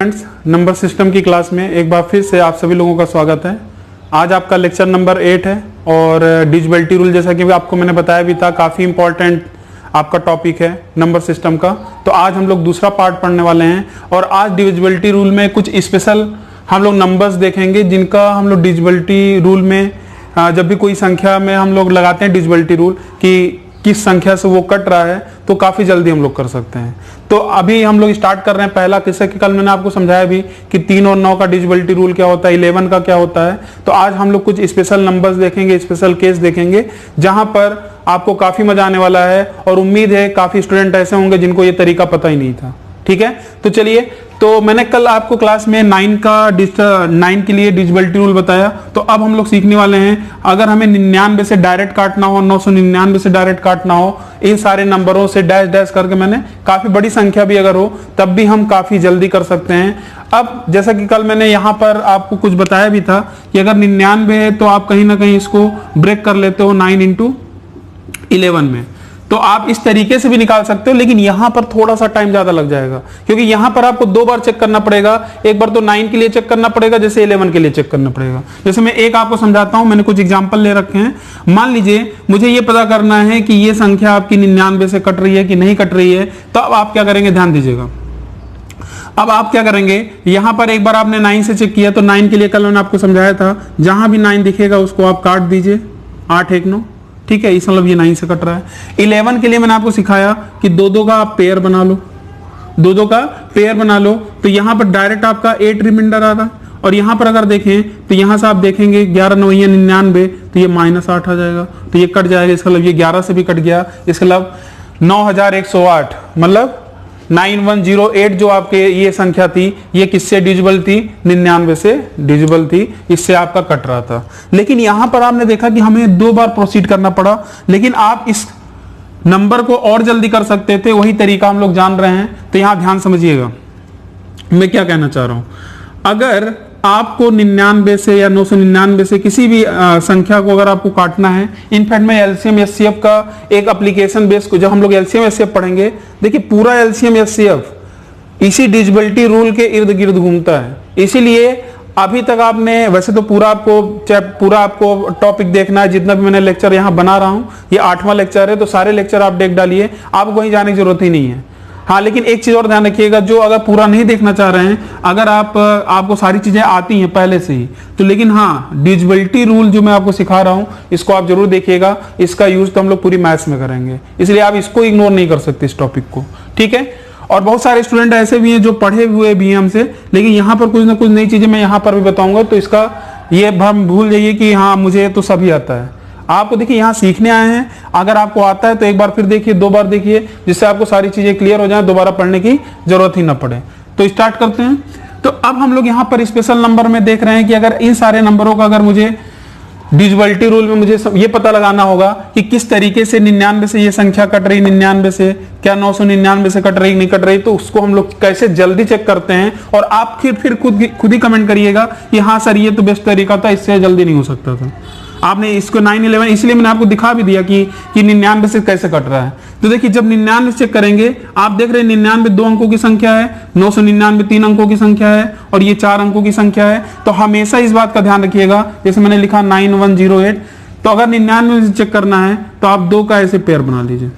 Students, number system की class में एक बार फिर से आप सभी लोगों का स्वागत है। आज आपका लेक्चर नंबर 8 है और डिविजिबिलिटी रूल, जैसा कि आपको मैंने बताया भी था, काफ़ी इंपॉर्टेंट आपका टॉपिक है नंबर सिस्टम का। तो आज हम लोग दूसरा पार्ट पढ़ने वाले हैं और आज डिविजिबिलिटी रूल में कुछ स्पेशल हम लोग नंबर्स देखेंगे जिनका हम लोग डिविजिबिलिटी रूल में जब भी कोई संख्या में हम लोग लगाते हैं डिविजिबिलिटी रूल कि किस संख्या से वो कट रहा है तो काफ़ी जल्दी हम लोग कर सकते हैं। तो अभी हम लोग स्टार्ट कर रहे हैं पहला किस्सा कि कल मैंने आपको समझाया भी कि 3 और 9 का डिविजिबिलिटी रूल क्या होता है, 11 का क्या होता है। तो आज हम लोग कुछ स्पेशल नंबर्स देखेंगे, स्पेशल केस देखेंगे जहां पर आपको काफ़ी मजा आने वाला है और उम्मीद है काफ़ी स्टूडेंट ऐसे होंगे जिनको ये तरीका पता ही नहीं था। ठीक है, तो चलिए, तो मैंने कल आपको क्लास में 9 के लिए डिविजिबिलिटी रूल बताया। तो अब हम लोग सीखने वाले हैं, अगर हमें 99 से डायरेक्ट काटना हो, 999 से डायरेक्ट काटना हो, इन सारे नंबरों से डैश डैश करके, मैंने काफी बड़ी संख्या भी अगर हो तब भी हम काफी जल्दी कर सकते हैं। अब जैसा कि कल मैंने यहाँ पर आपको कुछ बताया भी था कि अगर 99 है तो आप कहीं ना कहीं इसको ब्रेक कर लेते हो 9 × 11 में, तो आप इस तरीके से भी निकाल सकते हो, लेकिन यहां पर थोड़ा सा टाइम ज्यादा लग जाएगा क्योंकि यहां पर आपको 2 बार चेक करना पड़ेगा। एक बार तो 9 के लिए चेक करना पड़ेगा, जैसे 11 के लिए चेक करना पड़ेगा। जैसे मैं एक आपको समझाता हूं, मैंने कुछ एग्जांपल ले रखे हैं। मान लीजिए मुझे ये पता करना है कि ये संख्या आपकी 99 से कट रही है कि नहीं कट रही है, तो अब आप क्या करेंगे, ध्यान दीजिएगा। अब आप क्या करेंगे, यहां पर एक बार आपने 9 से चेक किया तो 9 के लिए कल मैंने आपको समझाया था, जहां भी 9 दिखेगा उसको आप काट दीजिए, 8 1 9। ठीक है, इस मतलब ये 9 से कट रहा है। 11 के लिए मैंने आपको सिखाया कि 2 का आप पेयर बना लो, 2 का पेयर बना लो, तो यहां पर डायरेक्ट आपका 8 रिमाइंडर आ रहा है। और यहां पर अगर देखें तो यहां से आप देखेंगे 11 9 99, तो ये -8 आ जाएगा, तो ये कट जाएगा। इसका मतलब ये 11 से भी कट गया, इसका मतलब 9108 मतलब 9108 जो आपके ये संख्या थी, ये किससे डिविजिबल थी, 99 से डिविजिबल थी, इससे आपका कट रहा था। लेकिन यहां पर आपने देखा कि हमें 2 बार प्रोसीड करना पड़ा, लेकिन आप इस नंबर को और जल्दी कर सकते थे, वही तरीका हम लोग जान रहे हैं। तो यहां ध्यान समझिएगा मैं क्या कहना चाह रहा हूं। अगर आपको 99 से या 999 से किसी भी संख्या को अगर आपको काटना है, इनफैक्ट मैं एलसीएम एचसीएफ का एक एप्लीकेशन बेस को, जब हम लोग एलसीएम एचसीएफ पढ़ेंगे, देखिए पूरा एलसीएम एचसीएफ इसी डिविजिबिलिटी रूल के इर्द गिर्द घूमता है। इसीलिए अभी तक आपने, वैसे तो पूरा आपको टॉपिक देखना है, जितना भी मैंने लेक्चर यहाँ बना रहा हूँ, ये 8वां लेक्चर है, तो सारे लेक्चर आप देख डालिए, आपको कहीं जाने की जरूरत ही नहीं है। हाँ, लेकिन एक चीज और ध्यान रखिएगा, जो अगर पूरा नहीं देखना चाह रहे हैं, अगर आपको सारी चीजें आती हैं पहले से ही, तो लेकिन हाँ, डिविजिबिलिटी रूल जो मैं आपको सिखा रहा हूं इसको आप जरूर देखिएगा। इसका यूज तो हम लोग पूरी मैथ्स में करेंगे, इसलिए आप इसको इग्नोर नहीं कर सकते, इस टॉपिक को। ठीक है, और बहुत सारे स्टूडेंट ऐसे भी हैं जो पढ़े हुए भी हैं हमसे, लेकिन यहाँ पर कुछ ना कुछ नई चीजें मैं यहाँ पर भी बताऊंगा, तो इसका ये भ्रम भूल जाइए कि हाँ मुझे तो सभी आता है। आपको देखिए यहाँ सीखने आए हैं, अगर आपको आता है तो एक बार फिर देखिए, 2 बार देखिए, जिससे आपको सारी चीजें क्लियर हो जाए, दोबारा पढ़ने की जरूरत ही ना पड़े। तो स्टार्ट करते हैं। तो अब हम लोग यहाँ पर स्पेशल नंबर में देख रहे हैं कि अगर इन सारे नंबरों का अगर मुझे डिविजिबिलिटी रूल में मुझे ये पता लगाना होगा कि किस तरीके से 99 से ये संख्या कट रही, 99 से क्या 999 से कट रही नहीं कट रही, तो उसको हम लोग कैसे जल्दी चेक करते हैं। और आप फिर खुद ही कमेंट करिएगा कि हाँ सर ये तो बेस्ट तरीका था, इससे जल्दी नहीं हो सकता था। आपने इसको 911, इसलिए मैंने आपको दिखा भी दिया कि 99 से कैसे कट रहा है। तो देखिए जब 99 चेक करेंगे, आप देख रहे हैं 99 2 अंकों की संख्या है, 999 3 अंकों की संख्या है और ये 4 अंकों की संख्या है। तो हमेशा इस बात का ध्यान रखिएगा, जैसे मैंने लिखा 9108, तो अगर 99 से चेक करना है तो आप 2 का ऐसे पेयर बना लीजिए।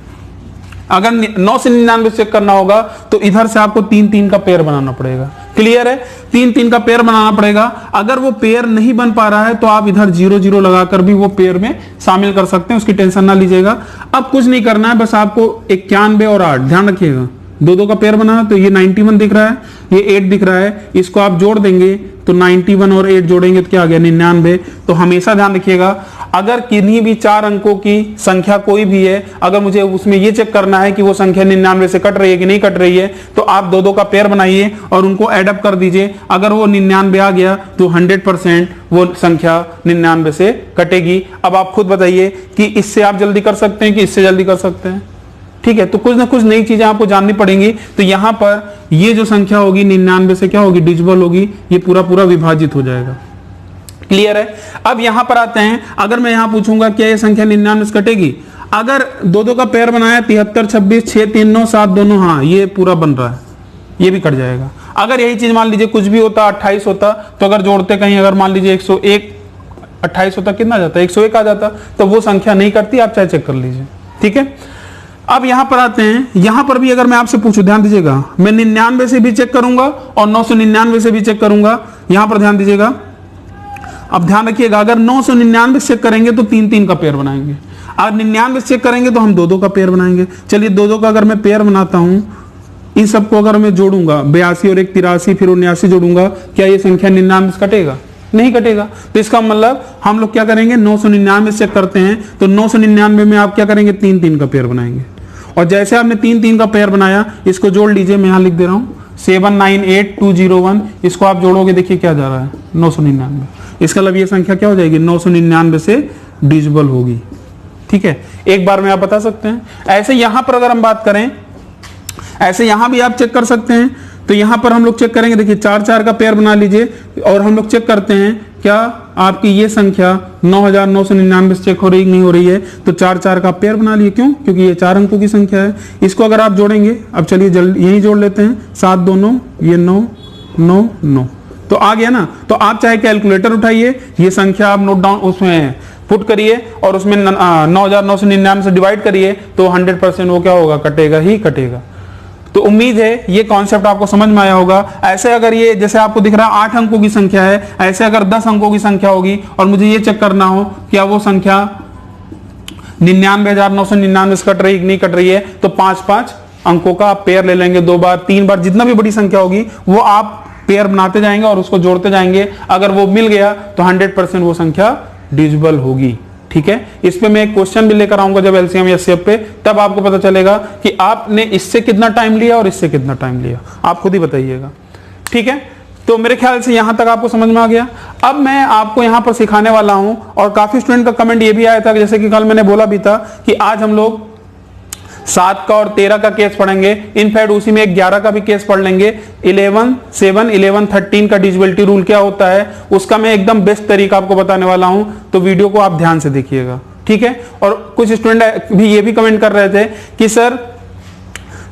अगर 9 से 99 चेक करना होगा तो इधर से आपको 3 का पेयर बनाना पड़ेगा। क्लियर है, 3 का पेयर बनाना पड़ेगा। अगर वो पेयर नहीं बन पा रहा है तो आप इधर 0 0 लगाकर भी वो पेयर में शामिल कर सकते हैं, उसकी टेंशन ना लीजिएगा। अब कुछ नहीं करना है, बस आपको 91 और 8 ध्यान रखिएगा, 2 का पेयर बनाना। तो ये 91 दिख रहा है, ये 8 दिख रहा है, इसको आप जोड़ देंगे तो 91 और 8 जोड़ेंगे तो क्या आ गया, 99। तो हमेशा ध्यान रखिएगा, अगर किन्हीं भी 4 अंकों की संख्या कोई भी है, अगर मुझे उसमें ये चेक करना है कि वो संख्या 99 से कट रही है कि नहीं कट रही है, तो आप 2 का पेयर बनाइए और उनको एड अप कर दीजिए। अगर वो 99 आ गया तो 100% वो संख्या 99 से कटेगी। अब आप खुद बताइए कि इससे आप जल्दी कर सकते हैं कि इससे जल्दी कर सकते हैं। ठीक है, तो कुछ ना कुछ नई चीजें आपको जाननी पड़ेंगी। तो यहां पर ये जो संख्या होगी 99 से क्या होगी, डिविजिबल होगी, ये पूरा विभाजित हो जाएगा। क्लियर है। अब यहां पर आते हैं, अगर मैं यहां पूछूंगा क्या ये संख्या 99 से कटेगी, अगर 2 का पेयर बनाया 73 26 6 3 9 7 दोनों, हाँ ये पूरा बन रहा है, ये भी कट जाएगा। अगर यही चीज मान लीजिए कुछ भी होता 28 होता, तो अगर जोड़ते कहीं अगर मान लीजिए 101 28 होता कितना जाता 101 आ जाता, तो वो संख्या नहीं करती, आप चाहे चेक कर लीजिए। ठीक है, अब यहां पर आते हैं। यहां पर भी अगर मैं आपसे पूछूं, ध्यान दीजिएगा, मैं 99 से भी चेक करूंगा और 999 से भी चेक करूंगा। यहां पर ध्यान दीजिएगा, अब ध्यान रखिएगा, अगर 999 चेक करेंगे तो 3-3 का पेयर बनाएंगे, अगर 99 चेक करेंगे तो हम 2-2 का पेयर बनाएंगे। चलिए 2-2 का अगर मैं पेयर बनाता हूं, इन सबको अगर मैं जोड़ूंगा 82 और 1 83 फिर 79 जोड़ूंगा, क्या ये संख्या 99 से कटेगा? नहीं कटेगा। तो इसका मतलब हम लोग क्या करेंगे, 999 चेक करते हैं तो 999 में आप क्या करेंगे, 3-3 का पेयर बनाएंगे। और जैसे आपने 3-3 का पेयर बनाया, इसको जोड़ लीजिए, मैं यहां लिख दे रहा हूं 798201, इसको आप जोड़ोगे, देखिए क्या जा रहा है 999। इसका मतलब ये संख्या क्या हो जाएगी, 999 से डिविजिबल होगी। ठीक है, एक बार में आप बता सकते हैं। ऐसे यहां पर अगर हम बात करें, ऐसे यहां भी आप चेक कर सकते हैं। तो यहां पर हम लोग चेक करेंगे, देखिए 4-4 का पेयर बना लीजिए और हम लोग चेक करते हैं क्या आपकी ये संख्या 9999 से चेक हो रही नहीं हो रही है। तो 4-4 का पेयर बना लिए, क्यों? क्योंकि ये 4 अंकों की संख्या है। इसको अगर आप जोड़ेंगे, अब चलिए जल्दी यही जोड़ लेते हैं, 7 2 9, ये 9 9 9, तो आ गया ना। तो आप चाहे कैलकुलेटर उठाइए, ये संख्या आप नोट डाउन उसमें पुट करिए और उसमें 9999 से डिवाइड करिए, तो 100% वो क्या होगा, कटेगा ही कटेगा। तो उम्मीद है ये कॉन्सेप्ट आपको समझ में आया होगा। ऐसे अगर ये जैसे आपको दिख रहा है 8 अंकों की संख्या है, ऐसे अगर 10 अंकों की संख्या होगी और मुझे ये चेक करना हो क्या वो संख्या 99,999 से कट रही नहीं कट रही है, तो 5-5 अंकों का आप पेयर ले लेंगे, 2 बार 3 बार, जितना भी बड़ी संख्या होगी वो आप पेयर बनाते जाएंगे और उसको जोड़ते जाएंगे। अगर वो मिल गया तो 100% वो संख्या डिविजिबल होगी। ठीक है, इस पे मैं एक क्वेश्चन भी लेकर आऊंगा जब एलसीएम या एचसीएफ पे, तब आपको पता चलेगा कि आपने इससे कितना टाइम लिया और इससे कितना टाइम लिया, आप खुद ही बताइएगा। ठीक है, तो मेरे ख्याल से यहां तक आपको समझ में आ गया। अब मैं आपको यहां पर सिखाने वाला हूं, और काफी स्टूडेंट का कमेंट ये भी आया था, जैसे कि कल मैंने बोला भी था कि आज हम लोग 7 का और 13 का केस पढ़ेंगे। इनफैक्ट उसी में 11 का भी केस पढ़ लेंगे। 11 7 11 13 का डिविजिबिलिटी रूल क्या होता है, उसका मैं एकदम बेस्ट तरीका आपको बताने वाला हूं, तो वीडियो को आप ध्यान से देखिएगा। ठीक है, और कुछ स्टूडेंट भी ये भी कमेंट कर रहे थे कि सर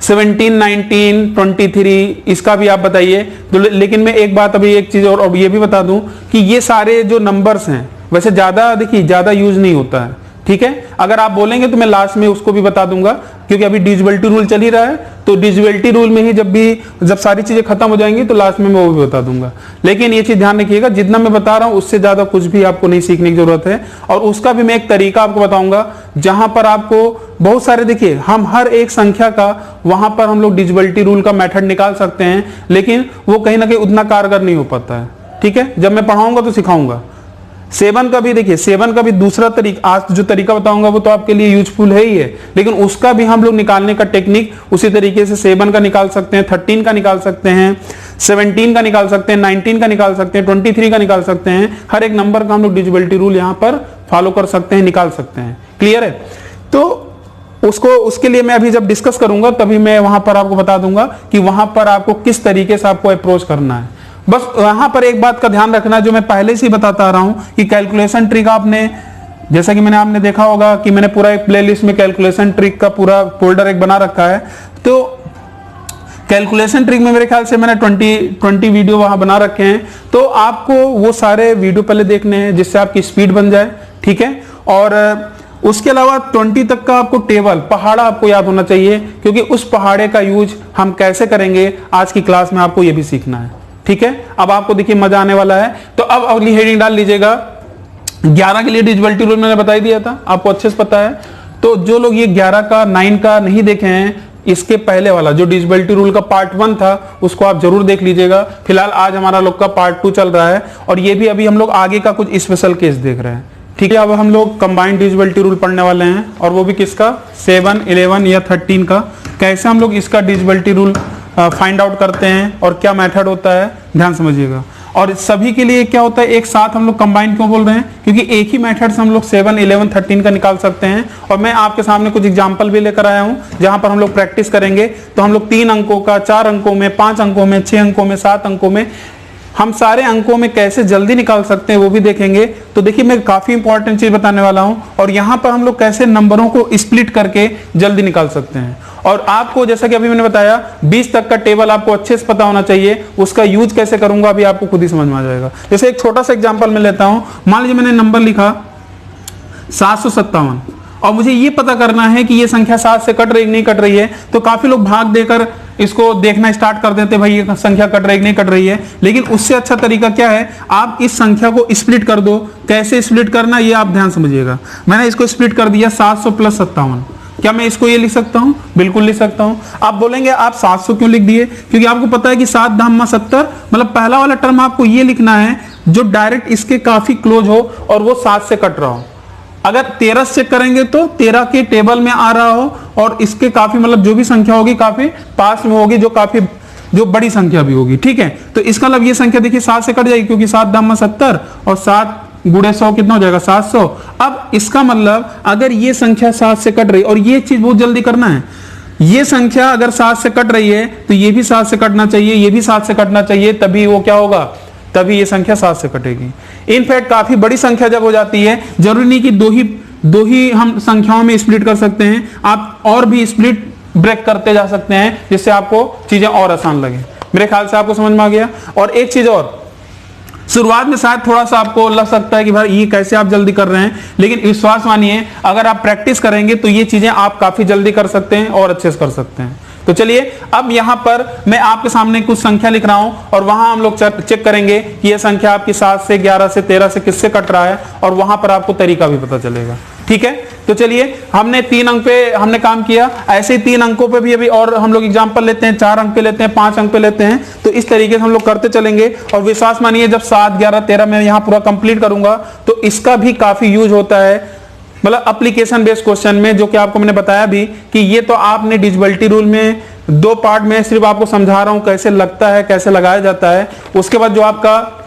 17 19 23 इसका भी आप बताइए। तो लेकिन मैं एक बात अभी एक चीज और ये भी बता दूं कि ये सारे जो नंबर्स हैं वैसे ज्यादा देखिए ज्यादा यूज नहीं होता है। ठीक है, अगर आप बोलेंगे तो मैं लास्ट में उसको भी बता दूंगा, क्योंकि अभी डिविजिबिलिटी रूल चल ही रहा है, तो डिविजिबिलिटी रूल में ही जब सारी चीजें खत्म हो जाएंगी तो लास्ट में मैं वो भी बता दूंगा। लेकिन ये चीज ध्यान रखिएगा, जितना मैं बता रहा हूं उससे ज्यादा कुछ भी आपको नहीं सीखने की जरूरत है। और उसका भी मैं एक तरीका आपको बताऊंगा जहां पर आपको बहुत सारे, देखिए हम हर एक संख्या का वहां पर हम लोग डिविजिबिलिटी रूल का मेथड निकाल सकते हैं, लेकिन वो कहीं ना कहीं उतना कारगर नहीं हो पाता है। ठीक है, जब मैं पढ़ाऊंगा तो सिखाऊंगा। 7 का भी देखिए, 7 का भी दूसरा तरीका, आज जो तरीका बताऊंगा वो तो आपके लिए यूजफुल है ही है, लेकिन उसका भी हम लोग निकालने का टेक्निक उसी तरीके से 7 का निकाल सकते हैं, 13 का निकाल सकते हैं, 17 का निकाल सकते हैं, 19 का निकाल सकते हैं, 23 का निकाल सकते हैं। हर एक नंबर का हम लोग डिविजिबिलिटी रूल यहाँ पर फॉलो कर सकते हैं, निकाल सकते हैं। क्लियर है? तो उसके लिए मैं अभी जब डिस्कस करूंगा तभी मैं वहां पर आपको बता दूंगा कि वहां पर आपको किस तरीके से आपको अप्रोच करना है। बस यहां पर एक बात का ध्यान रखना, जो मैं पहले से ही बताता आ रहा हूं कि कैलकुलेशन ट्रिक आपने, जैसा कि आपने देखा होगा कि मैंने पूरा एक प्लेलिस्ट में कैलकुलेशन ट्रिक का पूरा फोल्डर एक बना रखा है। तो कैलकुलेशन ट्रिक में मेरे ख्याल से मैंने 20 वीडियो वहां बना रखे हैं, तो आपको वो सारे वीडियो पहले देखने हैं जिससे आपकी स्पीड बन जाए। ठीक है, और उसके अलावा 20 तक का आपको टेबल पहाड़ा आपको याद होना चाहिए, क्योंकि उस पहाड़े का यूज हम कैसे करेंगे आज की क्लास में आपको ये भी सीखना है। ठीक है, अब आपको देखिए मजा आने वाला है। तो अब अगली हेडिंग डाल लीजिएगा। 11 के लिए डिविजिबिलिटी रूल मैंने बता ही दिया था, आपको अच्छे से पता है। तो जो लोग ये 11 का 9 का नहीं देखे हैं, इसके पहले वाला जो डिविजिबिलिटी रूल का पार्ट 1 था उसको आप जरूर देख लीजिएगा। फिलहाल आज हमारा लोग का पार्ट 2 चल रहा है, और ये भी अभी हम लोग आगे का कुछ स्पेशल केस देख रहे हैं। ठीक है, अब हम लोग कंबाइंड डिविजिबिलिटी रूल पढ़ने वाले हैं, और वो भी किसका, 7 11 या 13 का। कैसे हम लोग इसका डिविजिबिलिटी रूल फाइंड आउट करते हैं और क्या मेथड होता है, ध्यान समझिएगा। और सभी के लिए क्या होता है, एक साथ हम लोग कंबाइन क्यों बोल रहे हैं, क्योंकि एक ही मेथड से हम लोग 7 11 13 का निकाल सकते हैं। और मैं आपके सामने कुछ एग्जांपल भी लेकर आया हूं जहां पर हम लोग प्रैक्टिस करेंगे। तो हम लोग 3 अंकों का, 4 अंकों में, 5 अंकों में, 6 अंकों में, 7 अंकों में, हम सारे अंकों में कैसे जल्दी निकाल सकते हैं वो भी देखेंगे। तो देखिए मैं काफी इंपॉर्टेंट चीज बताने वाला हूं, और यहां पर हम लोग कैसे नंबरों को स्प्लिट करके जल्दी निकाल सकते हैं। और आपको जैसा कि अभी मैंने बताया 20 तक का टेबल आपको अच्छे से पता होना चाहिए, उसका यूज कैसे करूंगा अभी आपको खुद ही समझ में आ जाएगा। जैसे एक छोटा सा एग्जांपल मैं लेता हूं, मान लीजिए मैंने नंबर लिखा 757 और मुझे ये पता करना है कि ये संख्या 7 से कट रही नहीं कट रही है। तो काफी लोग भाग देकर इसको देखना स्टार्ट कर देते, भाई ये संख्या कट रही नहीं कट रही है। लेकिन उससे अच्छा तरीका क्या है, आप इस संख्या को स्प्लिट कर दो। कैसे स्प्लिट करना ये आप ध्यान समझिएगा। मैंने इसको स्प्लिट कर दिया 700 प्लस 57। क्या मैं इसको ये लिख सकता हूं? बिल्कुल लिख सकता हूं। आप बोलेंगे आप 700 क्यों लिख दिए? क्योंकि आपको पता है कि 7 धामा 70, मतलब पहला वाला टर्म आपको ये लिखना है जो डायरेक्ट इसके काफी क्लोज हो और वो 7 से कट रहा हो। अगर 13 से चेक करेंगे तो 13 के टेबल में आ रहा हो और इसके काफी मतलब जो भी संख्या होगी काफी पास में होगी, जो बड़ी संख्या भी होगी। ठीक है, तो इसका मतलब ये संख्या देखिए 7 से कट जाएगी क्योंकि 7 धामा 70 और 7 गुणे 100 कितना हो जाएगा 700। अब इसका मतलब अगर ये संख्या 7 से कट रही, और ये चीज बहुत जल्दी करना है, ये संख्या अगर 7 से कट रही है तो ये भी 7 से कटना चाहिए, ये भी 7 से कटना चाहिए, तभी वो क्या होगा, तभी ये संख्या 7 से कटेगी। इनफैक्ट काफी बड़ी संख्या जब हो जाती है, जरूरी नहीं कि दो ही हम संख्याओं में स्प्लिट कर सकते हैं, आप और भी स्प्लिट ब्रेक करते जा सकते हैं जिससे आपको चीजें और आसान लगे। मेरे ख्याल से आपको समझ में आ गया। और एक चीज और, शुरुआत में शायद थोड़ा सा आपको लग सकता है कि भाई ये कैसे आप जल्दी कर रहे हैं, लेकिन विश्वास मानिए अगर आप प्रैक्टिस करेंगे तो ये चीजें आप काफी जल्दी कर सकते हैं और अच्छे से कर सकते हैं। तो चलिए अब यहां पर मैं आपके सामने कुछ संख्या लिख रहा हूं और वहां हम लोग चेक करेंगे कि यह संख्या आपकी 7 से 11 से 13 से किससे कट रहा है, और वहां पर आपको तरीका भी पता चलेगा। ठीक है, तो चलिए हमने 3 अंक पे हमने काम किया, ऐसे ही 3 अंकों पे भी अभी और हम लोग एग्जांपल लेते हैं, 4 अंक पे लेते हैं, 5 अंक पे लेते हैं। तो इस तरीके से हम लोग करते चलेंगे और विश्वास मानिए जब 7, 11, 13 में यहां पूरा कंप्लीट करूंगा तो इसका भी काफी यूज होता है, मतलब एप्लीकेशन बेस्ड क्वेश्चन में, जो कि आपको मैंने बताया भी कि ये तो आपने डिविजिबिलिटी रूल में 2 पार्ट में सिर्फ आपको समझा रहा हूं कैसे लगता है, कैसे लगाया जाता है। उसके बाद जो आपका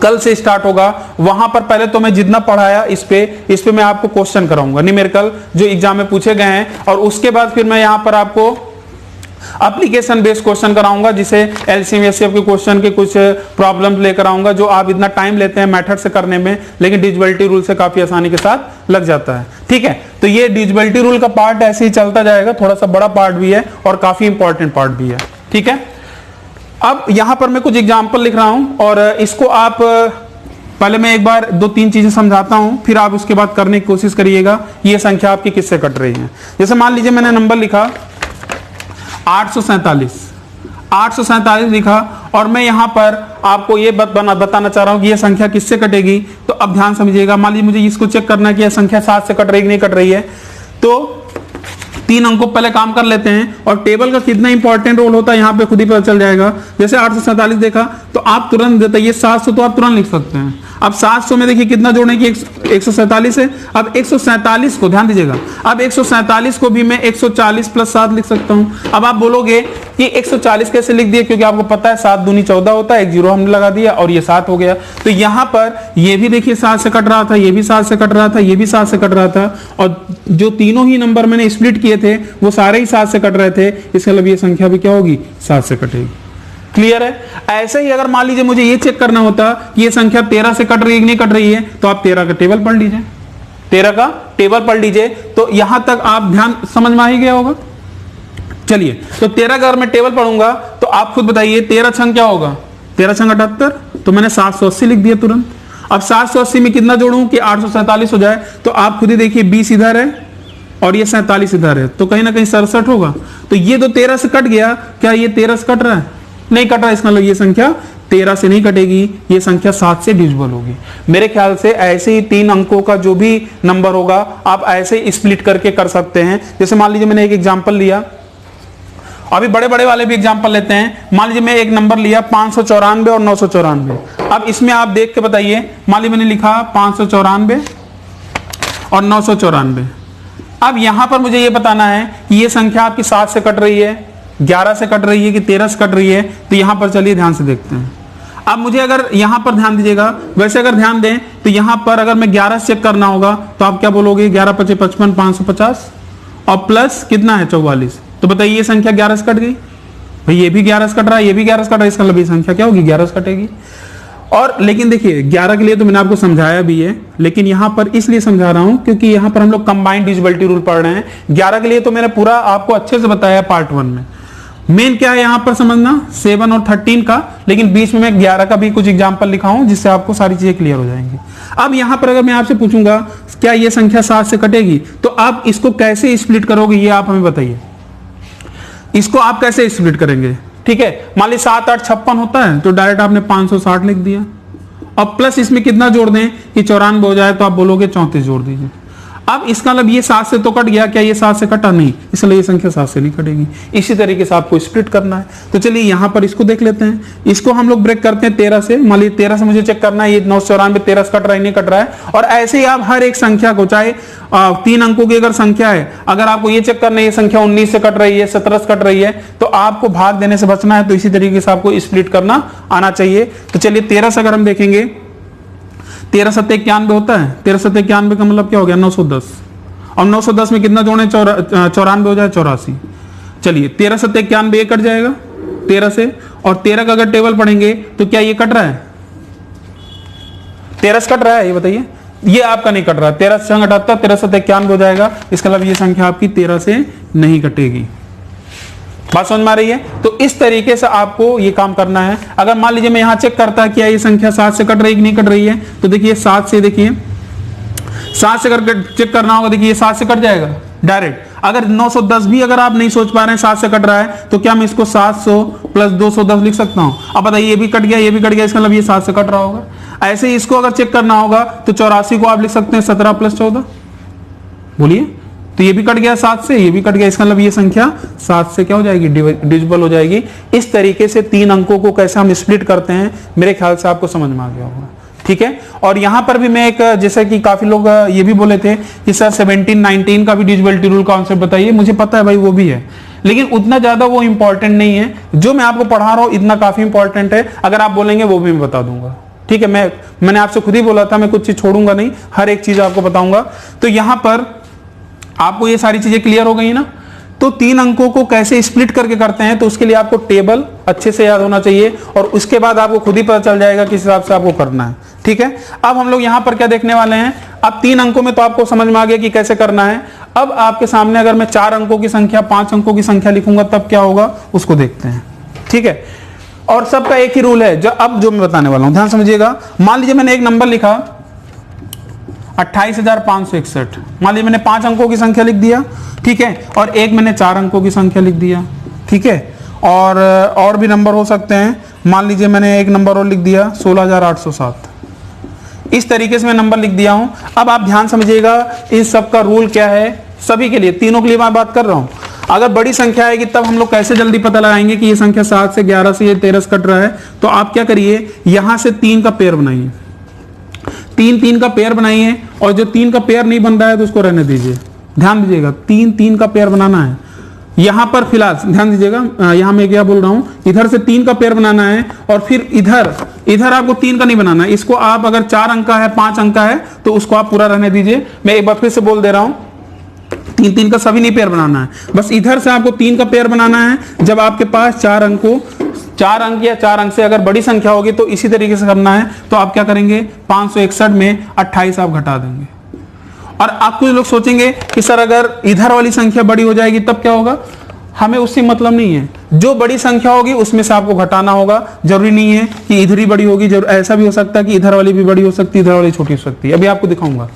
कल से स्टार्ट होगा वहां पर पहले तो मैं जितना पढ़ाया इस पे मैं आपको क्वेश्चन कराऊंगा न्यूमेरिकल जो एग्जाम में पूछे गए हैं, और उसके बाद फिर मैं यहां पर आपको एप्लीकेशन बेस्ड क्वेश्चन कराऊंगा, जिसे एलसीएम एचसीएफ के क्वेश्चन के कुछ प्रॉब्लम्स लेकर आऊंगा जो आप इतना टाइम लेते हैं मेथड से करने में, लेकिन डिविजिबिलिटी रूल से काफी आसानी के साथ लग जाता है। ठीक है, तो ये डिविजिबिलिटी रूल का पार्ट ऐसे ही चलता जाएगा, थोड़ा सा बड़ा पार्ट भी है और काफी इंपॉर्टेंट पार्ट भी है। ठीक है, अब यहां पर मैं कुछ एग्जाम्पल लिख रहा हूं और इसको आप पहले मैं एक बार 2-3 चीजें समझाता हूं, फिर आप उसके बाद करने की कोशिश करिएगा ये संख्या आपकी किससे कट रही है। जैसे मान लीजिए मैंने नंबर लिखा 847 लिखा और मैं यहां पर आपको ये बताना चाह रहा हूं कि ये संख्या किससे कटेगी। तो अब ध्यान समझिएगा, मान लीजिए मुझे इसको चेक करना है कि यह संख्या 7 से कट रही कि नहीं कट रही है। तो 3 अंकों पहले काम कर लेते हैं और टेबल का कितना इंपॉर्टेंट रोल होता है यहाँ पे खुद ही पता चल जाएगा। जैसे 847 देखा तो आप तुरंत देते, ये 700 तो आप तुरंत लिख सकते हैं। अब 700 में देखिए कितना जोड़ने की 147 है। अब 147 को ध्यान दीजिएगा, अब 147 को भी मैं 140 प्लस 7 लिख सकता हूं। अब आप बोलोगे कि 140 कैसे लिख दिए, क्योंकि आपको पता है 7 दूनी 14 होता है, एक जीरो हमने लगा दिया और ये 7 हो गया। तो यहां पर ये भी देखिए 7 से कट रहा था, ये भी 7 से कट रहा था, ये भी 7 से कट रहा था, और जो तीनों ही नंबर मैंने स्प्लिट किए थे वो सारे ही 7 से कट रहे थे। इसका मतलब ये संख्या भी क्या होगी, 7 से कटेगी। क्लियर है। ऐसे ही अगर मान लीजिए मुझे ये चेक करना होता कि ये संख्या 13 से कट रही है कि नहीं कट रही है, तो आप 13 का टेबल पढ़ लीजिए, 13 का टेबल पढ़ लीजिए। तो यहां तक आप ध्यान समझ में आ ही गया होगा। चलिए, तो 13 का अगर मैं टेबल पढ़ूंगा तो आप खुद बताइए 13 छंग क्या होगा, 13 छंग 78, तो मैंने 780 लिख दिया तुरंत। अब 780 में कितना जोड़ूं कि 847 हो जाए, तो आप खुद ही देखिए 20 इधर है और ये 47 इधर है, तो कहीं ना कहीं 67 होगा। तो ये तो 13 से कट गया, क्या ये 13 से कट रहा है, नहीं कट रहा। इसका मतलब ये संख्या 13 से नहीं कटेगी, ये संख्या 7 से डिविजिबल होगी। मेरे ख्याल से ऐसे ही 3 अंकों का जो भी नंबर होगा आप ऐसे ही स्प्लिट करके कर सकते हैं। जैसे मान लीजिए मैंने एक एग्जांपल लिया, अभी बड़े बड़े वाले भी एग्जांपल लेते हैं। मान लीजिए मैं एक नंबर लिया 594 और 994। अब इसमें आप देख के बताइए, मान लीजिए मैंने लिखा 594 और 994। अब यहां पर मुझे ये बताना है कि ये संख्या आपकी 7 से कट रही है, 11 से कट रही है कि 13 से कट रही है। तो यहां पर चलिए ध्यान से देखते हैं। अब मुझे अगर यहां पर ध्यान दीजिएगा, वैसे अगर ध्यान दें तो यहां पर अगर मैं 11 से चेक करना होगा तो आप क्या बोलोगे, 11 × 5 = 55, 550 और प्लस कितना है 44। तो बताइए ये संख्या 11 से कट गई। भाई ये भी 11 से कट रहा है, ये भी 11 से कट रहा है, इसका मतलब ये संख्या क्या होगी, 11 से कटेगी। और लेकिन देखिए 11 के लिए तो मैंने आपको समझाया भी है, लेकिन यहां पर इसलिए समझा रहा हूं क्योंकि यहां पर हम लोग कंबाइंड डिविजिबिलिटी रूल पढ़ रहे हैं। 11 के लिए तो मैंने पूरा आपको अच्छे से बताया पार्ट 1 में। मेन क्या है यहां पर समझना 7 और 13 का, लेकिन बीच में मैं 11 का भी कुछ एग्जांपल लिखा हूं जिससे आपको सारी चीजें क्लियर हो जाएंगी। अब यहां पर अगर मैं आपसे पूछूंगा क्या ये संख्या 7 से कटेगी, तो आप इसको कैसे स्प्लिट करोगे ये आप हमें बताइए। इसको आप कैसे स्प्लिट करेंगे? ठीक है, मान ली 7 8 56 होता है तो डायरेक्ट आपने 560 लिख दिया। अब प्लस इसमें कितना जोड़ दें कि 94 हो जाए, तो आप बोलोगे 34 जोड़ दीजिए। अब इसका मतलब ये 7 से तो कट गया, क्या ये 7 से कटा? नहीं, इसलिए ये संख्या 7 से नहीं कटेगी। इसी तरीके से आपको स्प्लिट करना है। तो चलिए यहां पर इसको देख लेते हैं। इसको हम लोग ब्रेक करते हैं 13 से। मान लीजिए 13 से मुझे चेक करना है ये 994 13 से कट रहा है नहीं कट रहा है। और ऐसे ही आप हर एक संख्या को, चाहे 3 अंकों की अगर संख्या है, अगर आपको ये चेक करना है ये संख्या 19 से कट रही है, 17 से कट रही है, तो आपको भाग देने से बचना है। तो इसी तरीके से आपको स्प्लिट करना आना चाहिए। तो चलिए 13 से अगर हम देखेंगे 13 7 91 होता है। 13 7 91 का मतलब क्या हो गया? 910। और 910 में कितना जोड़े? 94 हो जाए 84। चलिए 13 7 91 ये कट जाएगा 13 से। और 13 का अगर टेबल पढ़ेंगे तो क्या ये कट रहा है? 13 से कट रहा है? ये बताइए। ये आपका नहीं कट रहा। 13 से 78 13 7 91 हो जाएगा। इसका मतलब ये संख्या आपकी 13 से नहीं कटेगी। बात समझ में आ रही है? तो इस तरीके से आपको ये काम करना है। अगर मान लीजिए मैं यहां चेक करता है क्या ये संख्या 7 से कट रही है कि नहीं कट रही है, तो देखिए 7 से, देखिए 7 से अगर चेक करना होगा, देखिए 7 से कट जाएगा डायरेक्ट। अगर 910 भी अगर आप नहीं सोच पा रहे हैं 7 से कट रहा है, तो क्या मैं इसको 700 प्लस 210 लिख सकता हूं? अब बताइए ये भी कट गया, ये भी कट गया, इसका मतलब ये 7 से कट रहा होगा। ऐसे ही इसको अगर चेक करना होगा तो 84 को आप लिख सकते हैं 17 प्लस 14। बोलिए, तो ये भी कट गया 7 से, ये भी कट गया, इसका मतलब ये संख्या 7 से क्या हो जाएगी? डिविजिबल हो जाएगी। इस तरीके से 3 अंकों को कैसे हम स्प्लिट करते हैं, मेरे ख्याल से आपको समझ में आ गया होगा। ठीक है, और यहां पर भी मैं एक, जैसे कि काफी लोग ये भी बोले थे कि सर 17 19 का भी डिविजिबिलिटी रूल कॉन्सेप्ट बताइए। मुझे पता है भाई वो भी है, लेकिन उतना ज्यादा वो इंपॉर्टेंट नहीं है। जो मैं आपको पढ़ा रहा हूं इतना काफी इंपॉर्टेंट है। अगर आप बोलेंगे वो भी मैं बता दूंगा। ठीक है, मैंने आपसे खुद ही बोला था मैं कुछ चीज छोड़ूंगा नहीं, हर एक चीज आपको बताऊंगा। तो यहां पर आपको ये सारी चीजें क्लियर हो गई ना। तो 3 अंकों को कैसे स्प्लिट करके करते हैं, तो उसके लिए आपको टेबल अच्छे से याद होना चाहिए, और उसके बाद आपको खुद ही पता चल जाएगा किस हिसाब से आपको करना है। ठीक है, अब हम लोग यहां पर क्या देखने वाले हैं? अब 3 अंकों में तो आपको समझ में आ गया कि कैसे करना है। अब आपके सामने अगर मैं 4 अंकों की संख्या, 5 अंकों की संख्या लिखूंगा तब क्या होगा, उसको देखते हैं। ठीक है, और सबका एक ही रूल है जो मैं बताने वाला हूं, ध्यान समझिएगा। मान लीजिए मैंने एक नंबर लिखा 28,561। मान लीजिए मैंने 5 अंकों की संख्या लिख दिया। ठीक है, और एक मैंने 4 अंकों की संख्या लिख दिया। ठीक है, और भी नंबर हो सकते हैं। मान लीजिए मैंने एक नंबर और लिख दिया 16,807। इस तरीके से मैं नंबर लिख दिया हूं। अब आप ध्यान समझिएगा इस सब का रूल क्या है, सभी के लिए, तीनों के लिए मैं बात कर रहा हूं। अगर बड़ी संख्या आएगी तब हम लोग कैसे जल्दी पता लगाएंगे कि ये संख्या 7 से 11 से, ये 13 से कट रहा है। तो आप क्या करिए, यहां से 3 का पेयर बनाइए, 3 का पेयर बनाइए। और जो 3 का पेयर नहीं बन रहा है तो उसको रहने दीजिए। ध्यान दीजिएगा 3 का पेयर बनाना है। यहां पर फिलहाल ध्यान दीजिएगा, यहां मैं क्या बोल रहा हूं, इधर से 3 का पेयर बनाना है, और फिर इधर आपको 3 का नहीं बनाना है। इसको आप अगर 4 अंक का है, 5 अंक का है, तो उसको आप पूरा रहने दीजिए। मैं एक बार फिर से बोल दे रहा हूं, 3 का सभी नहीं पेयर बनाना है, बस इधर से आपको 3 का पेयर बनाना है। जब आपके पास 4 अंक या 4 अंक से अगर बड़ी संख्या होगी तो इसी तरीके से करना है। तो आप क्या करेंगे, 561 में 28 आप घटा देंगे। और आप कुछ लोग सोचेंगे कि सर अगर इधर वाली संख्या बड़ी हो जाएगी तब क्या होगा, हमें उससे मतलब नहीं है। जो बड़ी संख्या होगी उसमें से आपको घटाना होगा। जरूरी नहीं है कि इधर ही बड़ी होगी, ऐसा भी हो सकता है कि इधर वाली भी बड़ी हो सकती है, इधर वाली छोटी हो सकती है। अभी आपको दिखाऊंगा।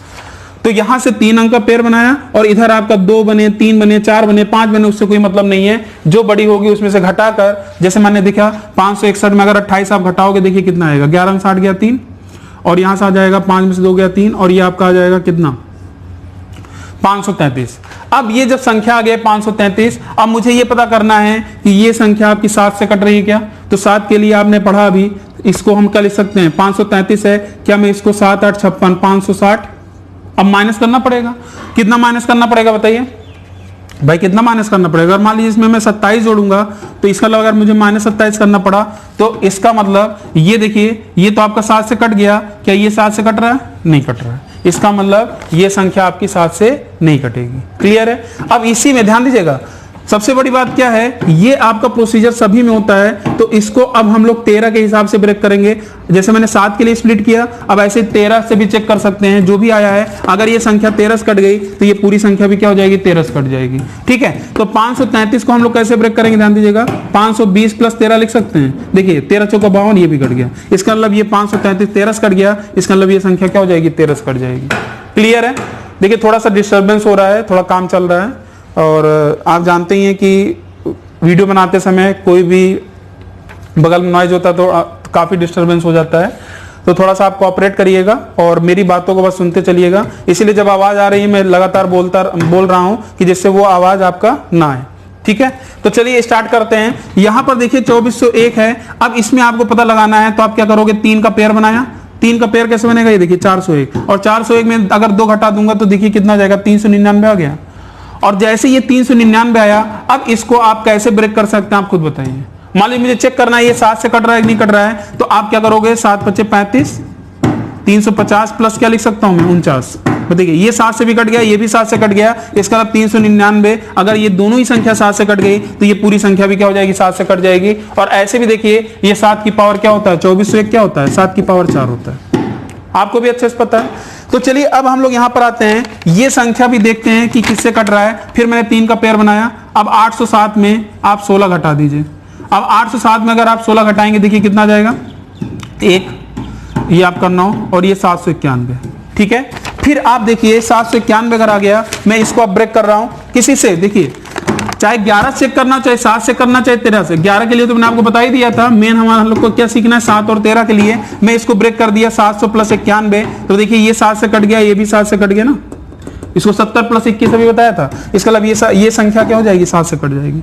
तो यहां से 3 अंक का पेयर बनाया, और इधर आपका 2 बने, 3 बने, 4 बने, 5 बने, उससे कोई मतलब नहीं है। जो बड़ी होगी उसमें से घटाकर, जैसे मैंने देखा 561 में अगर 28 आप घटाओगे, देखिए कितना आएगा, 11 में 60 गया 3, और यहां से आ जाएगा 5 में से 2 गया 3, और ये आपका आ जाएगा कितना, 533। अब ये जब संख्या आ गई 533, अब मुझे ये पता करना है कि ये संख्या आपकी 7 से कट रही है क्या। तो 7 के लिए आपने पढ़ा अभी, इसको हम क्या लिख सकते हैं, 533 है, क्या मैं इसको 7 8 56 560, अब माइनस करना पड़ेगा। कितना माइनस करना पड़ेगा बताइए भाई, कितना माइनस करना पड़ेगा। अगर मान लीजिए इसमें मैं 27 जोड़ूंगा तो इसका मतलब अगर मुझे -27 करना पड़ा, तो इसका मतलब ये देखिए, ये तो आपका 7 से कट गया, क्या ये 7 से कट रहा है, नहीं कट रहा है। इसका मतलब ये संख्या आपकी 7 से नहीं कटेगी। क्लियर है। अब इसी में ध्यान दीजिएगा, सबसे बड़ी बात क्या है, ये आपका प्रोसीजर सभी में होता है। तो इसको अब हम लोग 13 के हिसाब से ब्रेक करेंगे। जैसे मैंने 7 के लिए स्प्लिट किया, अब ऐसे 13 से भी चेक कर सकते हैं जो भी आया है। अगर ये संख्या 13 से कट गई तो ये पूरी संख्या भी क्या हो जाएगी, 13 से कट जाएगी। ठीक है, तो 533 को हम लोग कैसे ब्रेक करेंगे, ध्यान दीजिएगा। 520 प्लस 13 लिख सकते हैं। देखिए 13 चौका 52, ये भी कट गया। इसका मतलब ये 533 13 से कट गया, इसका मतलब ये संख्या क्या हो जाएगी, 13 से कट जाएगी। क्लियर है। देखिए थोड़ा सा डिस्टर्बेंस हो रहा है, थोड़ा काम चल रहा है, और आप जानते ही हैं कि वीडियो बनाते समय कोई भी बगल में नॉइज होता है तो काफ़ी डिस्टर्बेंस हो जाता है। तो थोड़ा सा आप कोऑपरेट करिएगा और मेरी बातों को बस सुनते चलिएगा। इसीलिए जब आवाज़ आ रही है मैं लगातार बोल रहा हूँ कि जिससे वो आवाज़ आपका ना आए। ठीक है, तो चलिए स्टार्ट करते हैं। यहाँ पर देखिए 2401 है। अब इसमें आपको पता लगाना है, तो आप क्या करोगे, 3 का पेयर बनाया। 3 का पेयर कैसे बनेगा, ये देखिए 401, और 401 में अगर 2 घटा दूंगा तो देखिए कितना जाएगा, 399 आ गया। और जैसे ये 399 आया, अब इसको आप कैसे ब्रेक कर सकते हैं, आप खुद बताइए। मान लीजिए मुझे चेक करना है ये 7 से कट रहा है कि नहीं कट रहा है, तो आप क्या करोगे, 7 × 5 = 35, 350 प्लस क्या लिख सकता हूं मैं, 49। देखिए ये 7 से भी कट गया, ये भी 7 से कट गया, इसका मतलब 399। अगर ये दोनों ही संख्या 7 से कट गई तो ये पूरी संख्या भी क्या हो जाएगी, 7 से कट जाएगी। और ऐसे भी देखिए ये 7 की पावर क्या होता है, 2401 क्या होता है, 7 की पावर 4 होता है। आपको भी अच्छे से पता है। तो चलिए अब हम लोग यहां पर आते हैं, ये संख्या भी देखते हैं कि किससे कट रहा है। फिर मैंने 3 का पेयर बनाया। अब 807 में आप 16 घटा दीजिए। अब 807 में अगर आप 16 घटाएंगे, देखिए कितना जाएगा, 1, ये आपका 9, और ये 791। ठीक है, फिर आप देखिए 791 अगर आ गया, मैं इसको अब ब्रेक कर रहा हूं किसी से। देखिए चाहे 11 से करना, चाहे 7 से करना, चाहे 13 से। 11 के लिए तो मैंने आपको बता ही दिया था, मेन हमारा लोग को क्या सीखना है, 7 और 13 के लिए मैं इसको ब्रेक कर दिया। 700 प्लस 91, तो देखिए ये 7 से कट गया, ये भी 7 से कट गया ना। इसको 70 प्लस 21 अभी बताया था, इसका मतलब ये संख्या क्या हो जाएगी, 7 से कट जाएगी।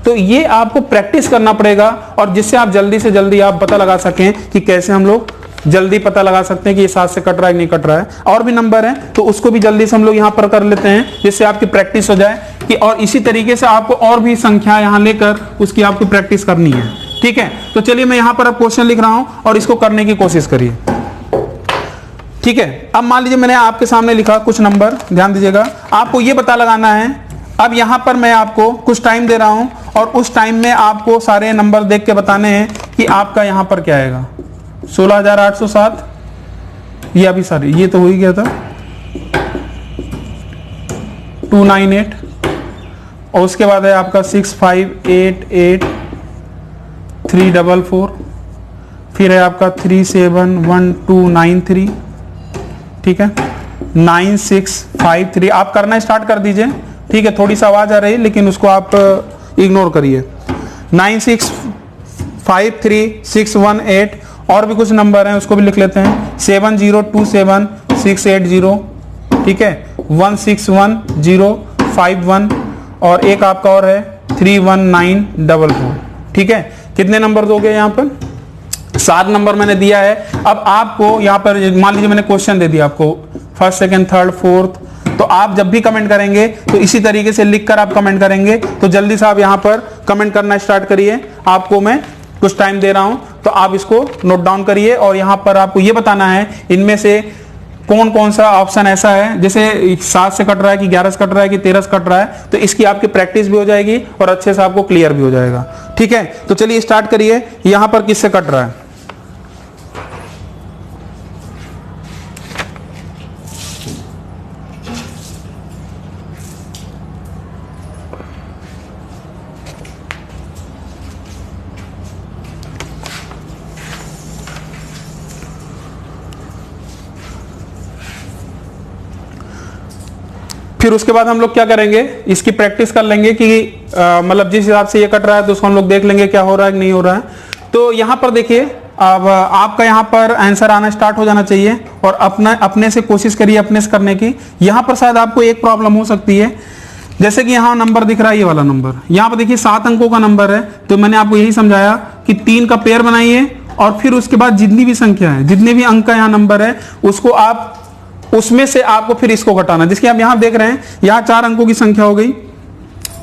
तो ये आपको प्रैक्टिस करना पड़ेगा, और जिससे आप जल्दी से जल्दी आप पता लगा सकें कि कैसे हम लोग जल्दी पता लगा सकते हैं कि ये 7 से कट रहा है कि नहीं कट रहा है। और भी नंबर हैं तो उसको भी जल्दी से हम लोग यहाँ पर कर लेते हैं, जिससे आपकी प्रैक्टिस हो जाए कि, और इसी तरीके से आपको और भी संख्या यहाँ लेकर उसकी आपको प्रैक्टिस करनी है। ठीक है, तो चलिए मैं यहाँ पर अब क्वेश्चन लिख रहा हूँ और इसको करने की कोशिश करिए। ठीक है, अब मान लीजिए मैंने आपके सामने लिखा कुछ नंबर, ध्यान दीजिएगा। आपको ये पता लगाना है, अब यहाँ पर मैं आपको कुछ टाइम दे रहा हूँ, और उस टाइम में आपको सारे नंबर देख के बताने हैं कि आपका यहाँ पर क्या आएगा। 16807, ये अभी सारे ये तो हो ही गया था। 298, और उसके बाद है आपका 6588 344, फिर है आपका 371293। ठीक है, 9653। आप करना स्टार्ट कर दीजिए। ठीक है, थोड़ी सी आवाज आ रही है लेकिन उसको आप इग्नोर करिए। 9653618, और भी कुछ नंबर हैं उसको भी लिख लेते हैं। 7027680, ठीक है, 1611051, और एक आपका और है 31944। ठीक है, कितने नंबर दोगे यहाँ पर, 7 नंबर मैंने दिया है। अब आपको यहाँ पर मान लीजिए मैंने क्वेश्चन दे दिया आपको, फर्स्ट, सेकंड, थर्ड, फोर्थ, तो आप जब भी कमेंट करेंगे तो इसी तरीके से लिखकर आप कमेंट करेंगे। तो जल्दी से आप यहाँ पर कमेंट करना स्टार्ट करिए। आपको मैं कुछ टाइम दे रहा हूं, तो आप इसको नोट डाउन करिए, और यहाँ पर आपको ये बताना है इनमें से कौन कौन सा ऑप्शन ऐसा है, जैसे 7 से कट रहा है कि 11 से कट रहा है कि 13 से कट रहा है। तो इसकी आपकी प्रैक्टिस भी हो जाएगी और अच्छे से आपको क्लियर भी हो जाएगा। ठीक है, तो चलिए स्टार्ट करिए। यहाँ पर किससे कट रहा है, फिर उसके बाद हम लोग क्या करेंगे, इसकी प्रैक्टिस कर लेंगे कि मतलब जिस हिसाब से ये कट रहा है तो उसको हम लोग देख लेंगे क्या हो रहा है कि नहीं हो रहा है। तो यहाँ पर देखिए, अब आपका यहाँ पर आंसर आना स्टार्ट हो जाना चाहिए, और अपने से कोशिश करिए अपने से करने की। यहाँ पर शायद आपको एक प्रॉब्लम हो सकती है, जैसे कि यहाँ नंबर दिख रहा है, ये वाला नंबर, यहाँ पर देखिए 7 अंकों का नंबर है। तो मैंने आपको यही समझाया कि 3 का पेयर बनाइए, और फिर उसके बाद जितनी भी संख्या है, जितने भी अंक का यहाँ नंबर है, उसको आप उसमें से आपको फिर इसको घटाना। जिसके आप यहाँ देख रहे हैं, यहाँ 4 अंकों की संख्या हो गई,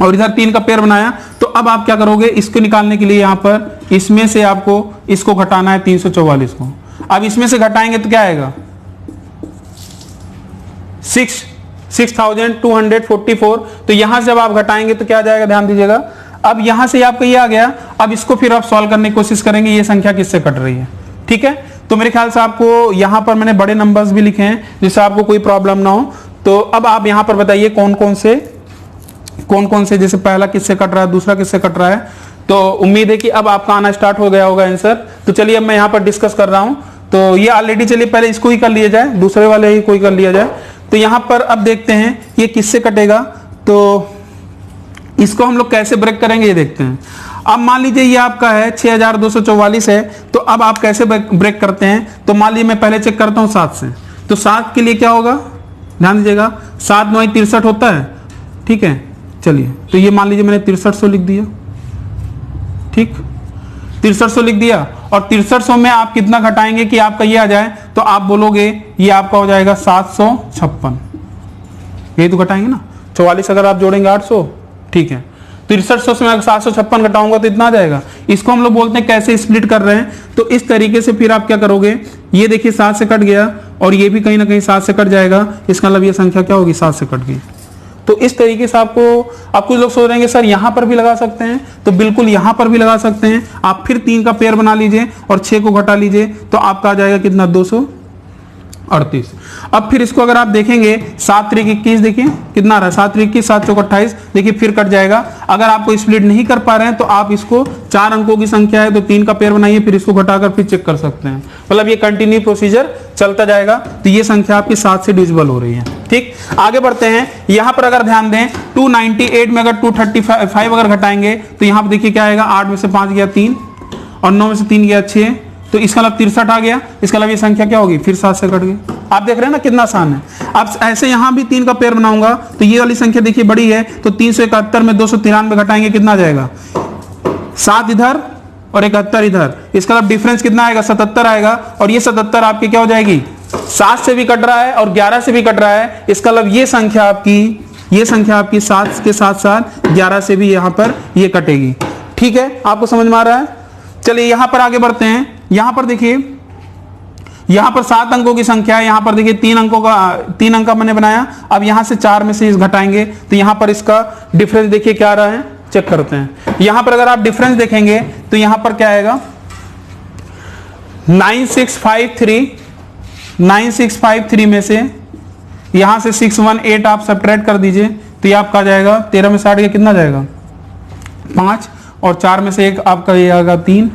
और इधर 3 का पेयर बनाया। तो अब आप क्या करोगे, इसको निकालने के लिए यहाँ पर इसमें से आपको इसको घटाना है 344 को। अब इसमें से घटाएंगे तो क्या आएगा, 6, 6244। तो यहां से जब आप घटाएंगे तो क्या आ जाएगा, ध्यान दीजिएगा। अब यहां से आपका ये आ गया, अब इसको फिर आप सॉल्व करने की कोशिश करेंगे ये संख्या किससे कट रही है, ठीक है। तो मेरे ख्याल से आपको यहां पर मैंने बड़े नंबर्स भी लिखे हैं जिससे आपको कोई प्रॉब्लम ना हो। तो अब आप यहां पर बताइए कौन कौन से, जैसे पहला किससे कट रहा है, दूसरा किससे कट रहा है। तो उम्मीद है कि अब आपका आना स्टार्ट हो गया होगा आंसर। तो चलिए अब मैं यहां पर डिस्कस कर रहा हूं। तो ये ऑलरेडी, चलिए पहले इसको ही कर लिया जाए, दूसरे वाले ही कोई कर लिया जाए। तो यहां पर अब देखते हैं ये किससे कटेगा, तो इसको हम लोग कैसे ब्रेक करेंगे ये देखते हैं। अब मान लीजिए ये आपका है 6244 है, तो अब आप कैसे ब्रेक करते हैं। तो मान लीजिए मैं पहले चेक करता हूं 7 से। तो 7 के लिए क्या होगा, ध्यान दीजिएगा, 7 9 63 होता है, ठीक है। चलिए तो ये मान लीजिए मैंने 6300 लिख दिया, ठीक, 6300 लिख दिया। और 6300 में आप कितना घटाएंगे कि आपका ये आ जाए, तो आप बोलोगे ये आपका हो जाएगा 756। यही तो घटाएंगे ना, 44 अगर आप जोड़ेंगे 800, ठीक है। 6300 से मैं 756 घटाऊंगा तो इतना आ जाएगा। इसको हम लोग बोलते हैं कैसे स्प्लिट कर रहे हैं। तो इस तरीके से फिर आप क्या करोगे, ये देखिए 7 से कट गया और ये भी कहीं ना कहीं 7 से कट जाएगा, इसका मतलब ये संख्या क्या होगी, 7 से कट गई। तो इस तरीके से आपको, आप कुछ लोग सोच रहे हैं सर यहां पर भी लगा सकते हैं, तो बिल्कुल यहां पर भी लगा सकते हैं। आप फिर 3 का पेयर बना लीजिए और 6 को घटा लीजिए, तो आपका आ जाएगा कितना, 238। अब फिर इसको अगर आप देखेंगे 7 3 21, देखिए कितना आ रहा है, 7 3 21, 7 4 28, देखिए फिर कट जाएगा। अगर आपको स्प्लिट नहीं कर पा रहे हैं तो आप इसको 4 अंकों की संख्या है तो 3 का पेयर बनाइए, फिर इसको घटाकर फिर चेक कर सकते हैं। मतलब ये कंटिन्यू प्रोसीजर चलता जाएगा। तो ये संख्या आपकी 7 से डिविजिबल हो रही है, ठीक। आगे बढ़ते हैं। यहां पर अगर ध्यान दें 298 में अगर 235 अगर घटाएंगे तो यहां पर देखिए क्या आएगा, 8 में से 5 गया 3 और 9 में से 3 गया 6, तो इसका मतलब 63 आ गया। इसका मतलब ये संख्या क्या होगी, फिर 7 से कट गई। आप देख रहे हैं ना कितना आसान है। अब ऐसे यहां भी 3 का पेयर बनाऊंगा तो ये वाली संख्या देखिए बड़ी है, तो 371 में 293 घटाएंगे कितना आ जाएगा, 7 इधर और 71 इधर। इसका मतलब डिफरेंस कितना आएगा, 77 आएगा। और ये 77 आपकी क्या हो जाएगी, 7 से भी कट रहा है और 11 से भी कट रहा है। इसका मतलब ये संख्या आपकी 7 के साथ साथ 11 से भी यहां पर ये कटेगी, ठीक है। आपको समझ में आ रहा है। चलिए यहां पर आगे बढ़ते हैं। यहां पर देखिए, यहां पर 7 अंकों की संख्या है, यहां पर देखिए 3 अंक का मैंने बनाया। अब यहां से 4 में से घटाएंगे तो यहां पर इसका डिफरेंस देखिए क्या आ रहा है, चेक करते हैं। यहां पर अगर आप डिफरेंस देखेंगे तो यहां पर क्या आएगा, 9653 में से यहां से 618 आप सब्ट्रैक्ट कर दीजिए तो ये आपका आ जाएगा 13 में से 8 कितना जाएगा, 5, और 4 में से 1 आपका ये आएगा 3,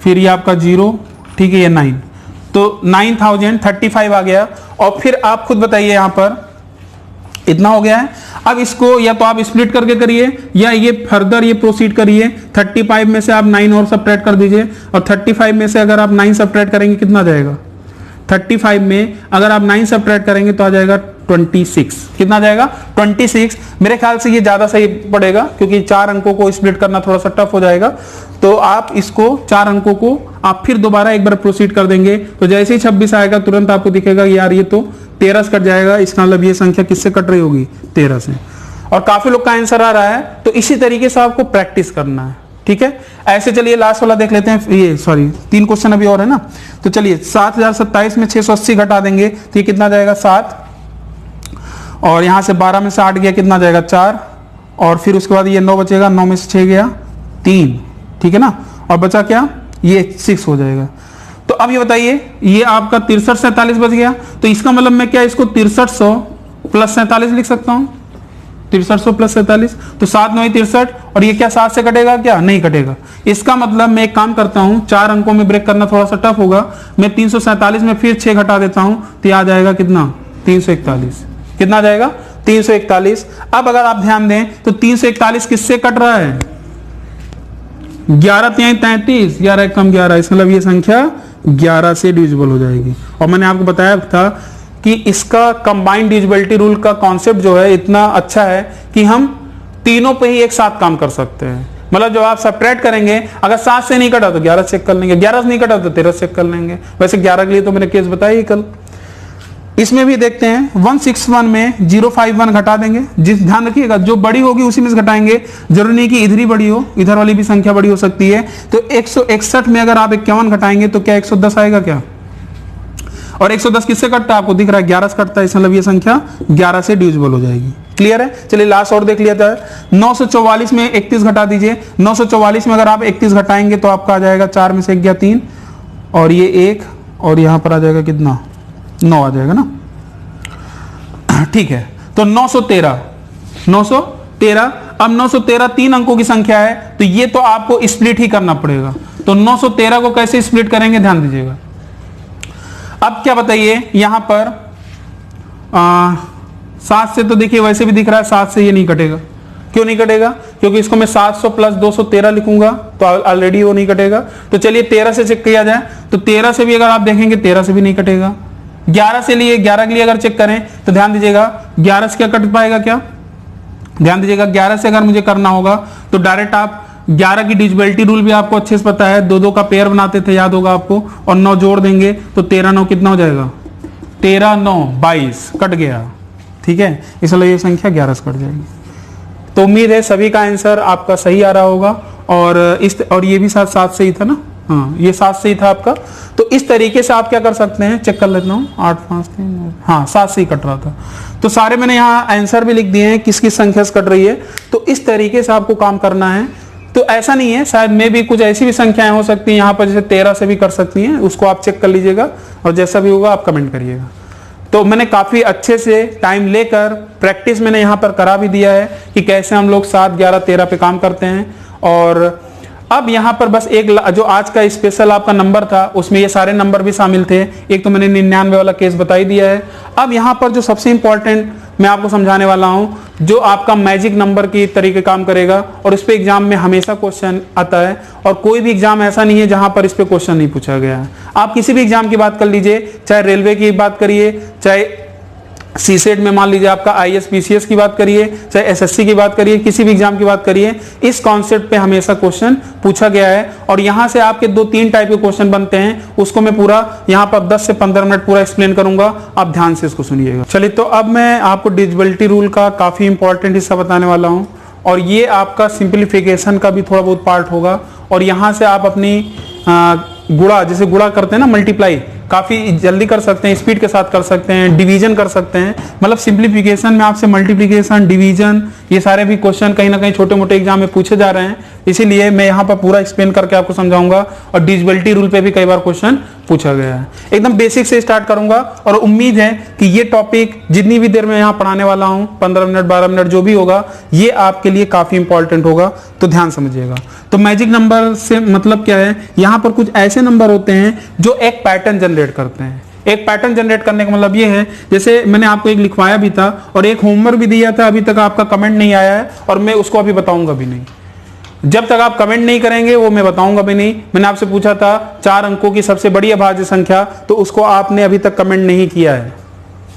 फिर ये आपका 0, ठीक है, ये 9, तो 9035 आ गया। और फिर आप खुद बताइए यहां पर इतना हो गया है। अब इसको या तो आप स्प्लिट करके करिए या ये फर्दर ये प्रोसीड करिए। 35 में से आप 9 और सब्ट्रैक्ट कर दीजिए, और 35 में से अगर आप 9 सब्ट्रैक्ट करेंगे कितना जाएगा, 35 में अगर आप 9 सब्ट्रैक्ट करेंगे तो आ जाएगा 26। कितना आ जाएगा, 26। मेरे ख्याल से ये ज्यादा सही पड़ेगा क्योंकि 4 अंकों को स्प्लिट करना थोड़ा सा टफ हो जाएगा। तो आप इसको 4 अंकों को आप फिर दोबारा एक बार प्रोसीड कर देंगे तो जैसे ही 26 आएगा तुरंत आपको दिखेगा यार ये तो 13 से कट जाएगा। इसका मतलब ये संख्या किससे कट रही होगी, 13 से। और काफी लोग का आंसर आ रहा है। तो इसी तरीके से आपको प्रैक्टिस करना है, ठीक है। ऐसे चलिए लास्ट वाला देख लेते हैं, ये 3 क्वेश्चन अभी और है ना। तो चलिए 7027 में 680 घटा देंगे तो ये कितना जाएगा, 7, और यहां से 12 में से 8 गया कितना जाएगा, 4, और फिर उसके बाद ये 9 बचेगा, 9 में से 6 गया 3, ठीक है ना, और बचा क्या, ये 6 हो जाएगा। तो अब ये बताइए ये आपका 63 47 बच गया। तो इसका मतलब मैं क्या इसको 6300 प्लस 47 लिख सकता हूं, 6300 प्लस 47, तो 7 9 63, और ये क्या 7 से कटेगा, क्या नहीं कटेगा। इसका मतलब मैं एक काम करता हूं, 4 अंकों में ब्रेक करना थोड़ा सा टफ होगा, मैं 347 में फिर 6 घटा देता हूं तो ये आ जाएगा कितना, 341। कितना आ जाएगा, 341। अब अगर आप ध्यान दें तो 341 किससे कट रहा है, 11 3 33, 11 कम 11, इसका मतलब ये संख्या 11 से डिविजिबल हो जाएगी। और मैंने आपको बताया था कि इसका कंबाइंड डिविजिबिलिटी रूल का कॉन्सेप्ट जो है इतना अच्छा है कि हम तीनों पे ही एक साथ काम कर सकते हैं। मतलब जब आप सब्ट्रैक्ट करेंगे, अगर 7 से नहीं कटा तो 11 चेक कर लेंगे, 11 से नहीं कटा तो 13 चेक कर लेंगे। वैसे 11 के लिए तो मैंने केस बताया ही कल। इसमें भी देखते हैं 161 में 051 घटा देंगे। जिस ध्यान रखिएगा जो बड़ी होगी उसी में से घटाएंगे, जरूरी नहीं कि इधर ही बड़ी हो, इधर वाली भी संख्या बड़ी हो सकती है। तो 161 में अगर आप 51 घटाएंगे तो क्या 110 आएगा क्या, और 110 किससे कटता है? आपको दिख रहा है 11 से कटता है, इस मतलब ये संख्या 11 से डिविजिबल हो जाएगी। क्लियर है? चलिए लास्ट और देख लिया जाए। 944 में 31 घटा दीजिए। 944 में अगर आप 31 घटाएंगे तो आपका आ जाएगा 4 में से 1 गया 3 और ये 1 और यहां पर आ जाएगा कितना? 9 आ जाएगा ना। ठीक है, तो 913 अब 913 3 अंकों की संख्या है तो ये तो आपको स्प्लिट ही करना पड़ेगा। तो 913 को कैसे स्प्लिट करेंगे ध्यान दीजिएगा। अब क्या बताइए यहां पर 7 से तो देखिए वैसे भी दिख रहा है 7 से ये नहीं कटेगा। क्यों नहीं कटेगा? क्योंकि इसको मैं 700 प्लस 213 लिखूंगा तो ऑलरेडी वो नहीं कटेगा। तो चलिए 13 से चेक किया जाए तो 13 से भी अगर आप देखेंगे 13 से भी नहीं कटेगा। 11 से लिए 11 के लिए अगर चेक करें तो ध्यान दीजिएगा 11 से क्या कट पाएगा? क्या ध्यान दीजिएगा 11 से अगर मुझे करना होगा तो डायरेक्ट आप 11 की डिविजिबिलिटी रूल भी आपको अच्छे से पता है, 2-2 का पेयर बनाते थे, याद होगा आपको, और 9 जोड़ देंगे तो 13-9 कितना हो जाएगा? 13-9 22 कट गया। ठीक है, इसलिए ये संख्या 11 से कट जाएगी। तो उम्मीद है सभी का आंसर आपका सही आ रहा होगा। और ये भी 7 से ही था ना? हाँ, ये 7 से ही था आपका। तो इस तरीके से आप क्या कर सकते हैं, चेक कर लेता हूँ। 8 5 3 हाँ 7 से ही कट रहा था। तो सारे मैंने यहाँ आंसर भी लिख दिए हैं किस किस संख्या से कट रही है। तो इस तरीके से आपको काम करना है। तो ऐसा नहीं है, शायद में भी कुछ ऐसी भी संख्याएं हो सकती हैं यहाँ पर, जैसे 13 से भी कर सकती हैं, उसको आप चेक कर लीजिएगा और जैसा भी होगा आप कमेंट करिएगा। तो मैंने काफी अच्छे से टाइम लेकर प्रैक्टिस मैंने यहाँ पर करा भी दिया है कि कैसे हम लोग 7, 11, 13 पे काम करते हैं। और अब यहाँ पर बस एक जो आज का स्पेशल आपका नंबर था उसमें ये सारे नंबर भी शामिल थे। एक तो मैंने 99 वाला केस बता ही दिया है। अब यहाँ पर जो सबसे इंपॉर्टेंट मैं आपको समझाने वाला हूँ, जो आपका मैजिक नंबर की तरीके काम करेगा और इस पे एग्जाम में हमेशा क्वेश्चन आता है और कोई भी एग्जाम ऐसा नहीं है जहां पर इस पे क्वेश्चन नहीं पूछा गया है। आप किसी भी एग्जाम की बात कर लीजिए, चाहे रेलवे की बात करिए, चाहे सीसेट में मान लीजिए आपका आईएएस पीसीएस की बात करिए, चाहे एसएससी की बात करिए, किसी भी एग्जाम की बात करिए, इस कॉन्सेप्ट पे हमेशा क्वेश्चन पूछा गया है। और यहां से आपके 2-3 टाइप के क्वेश्चन बनते हैं, उसको मैं पूरा यहां पर 10 से 15 मिनट पूरा एक्सप्लेन करूंगा, आप ध्यान से इसको सुनिएगा। चलिए, तो अब मैं आपको डिविजिबिलिटी रूल का काफी इंपॉर्टेंट हिस्सा बताने वाला हूं और ये आपका सिंप्लीफिकेशन का भी थोड़ा बहुत पार्ट होगा। और यहां से आप अपनी गुणा, जैसे गुणा करते हैं ना, मल्टीप्लाई काफी जल्दी कर सकते हैं, स्पीड के साथ कर सकते हैं, डिवीजन कर सकते हैं। मतलब सिंप्लीफिकेशन में आपसे मल्टीप्लिकेशन, डिवीजन, ये सारे भी क्वेश्चन कहीं ना कहीं छोटे मोटे एग्जाम में पूछे जा रहे हैं, इसीलिए मैं यहाँ पर पूरा एक्सप्लेन करके आपको समझाऊंगा। और डिविजिबिलिटी रूल पे भी कई बार क्वेश्चन पूछा गया है। एकदम बेसिक से स्टार्ट करूंगा और उम्मीद है कि ये टॉपिक जितनी भी देर में यहाँ पढ़ाने वाला हूँ, 15 मिनट 12 मिनट जो भी होगा, ये आपके लिए काफी इंपॉर्टेंट होगा, तो ध्यान समझिएगा। तो मैजिक नंबर से मतलब क्या है, यहाँ पर कुछ ऐसे नंबर होते हैं जो एक पैटर्न जनरेट करते हैं। एक पैटर्न जनरेट करने का मतलब ये है, जैसे मैंने आपको एक लिखवाया भी था और एक होमवर्क भी दिया था, अभी तक आपका कमेंट नहीं आया है और मैं उसको अभी बताऊंगा भी नहीं। जब तक आप कमेंट नहीं करेंगे वो मैं बताऊंगा भी नहीं। मैंने आपसे पूछा था 4 अंकों की सबसे बड़ी अभाज्य संख्या, तो उसको आपने अभी तक कमेंट नहीं किया है।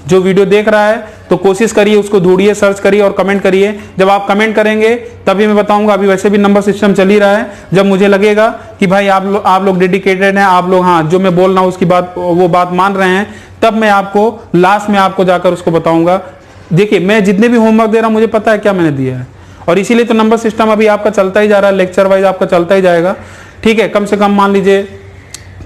जो वीडियो देख रहा है तो कोशिश करिए, उसको ढूंढिए, सर्च करिए और कमेंट करिए। जब आप कमेंट करेंगे तभी मैं बताऊंगा। अभी वैसे भी नंबर सिस्टम चल ही रहा है। जब मुझे लगेगा कि भाई आप लोग डेडिकेटेड हैं, आप लोग हाँ जो मैं बोल रहा हूँ उसकी बात, वो बात मान रहे हैं, तब मैं आपको लास्ट में आपको जाकर उसको बताऊंगा। देखिए, मैं जितने भी होमवर्क दे रहा हूँ मुझे पता है क्या मैंने दिया है, और इसीलिए तो नंबर सिस्टम अभी आपका चलता ही जा रहा है, लेक्चर वाइज आपका चलता ही जाएगा। ठीक है, कम से कम मान लीजिए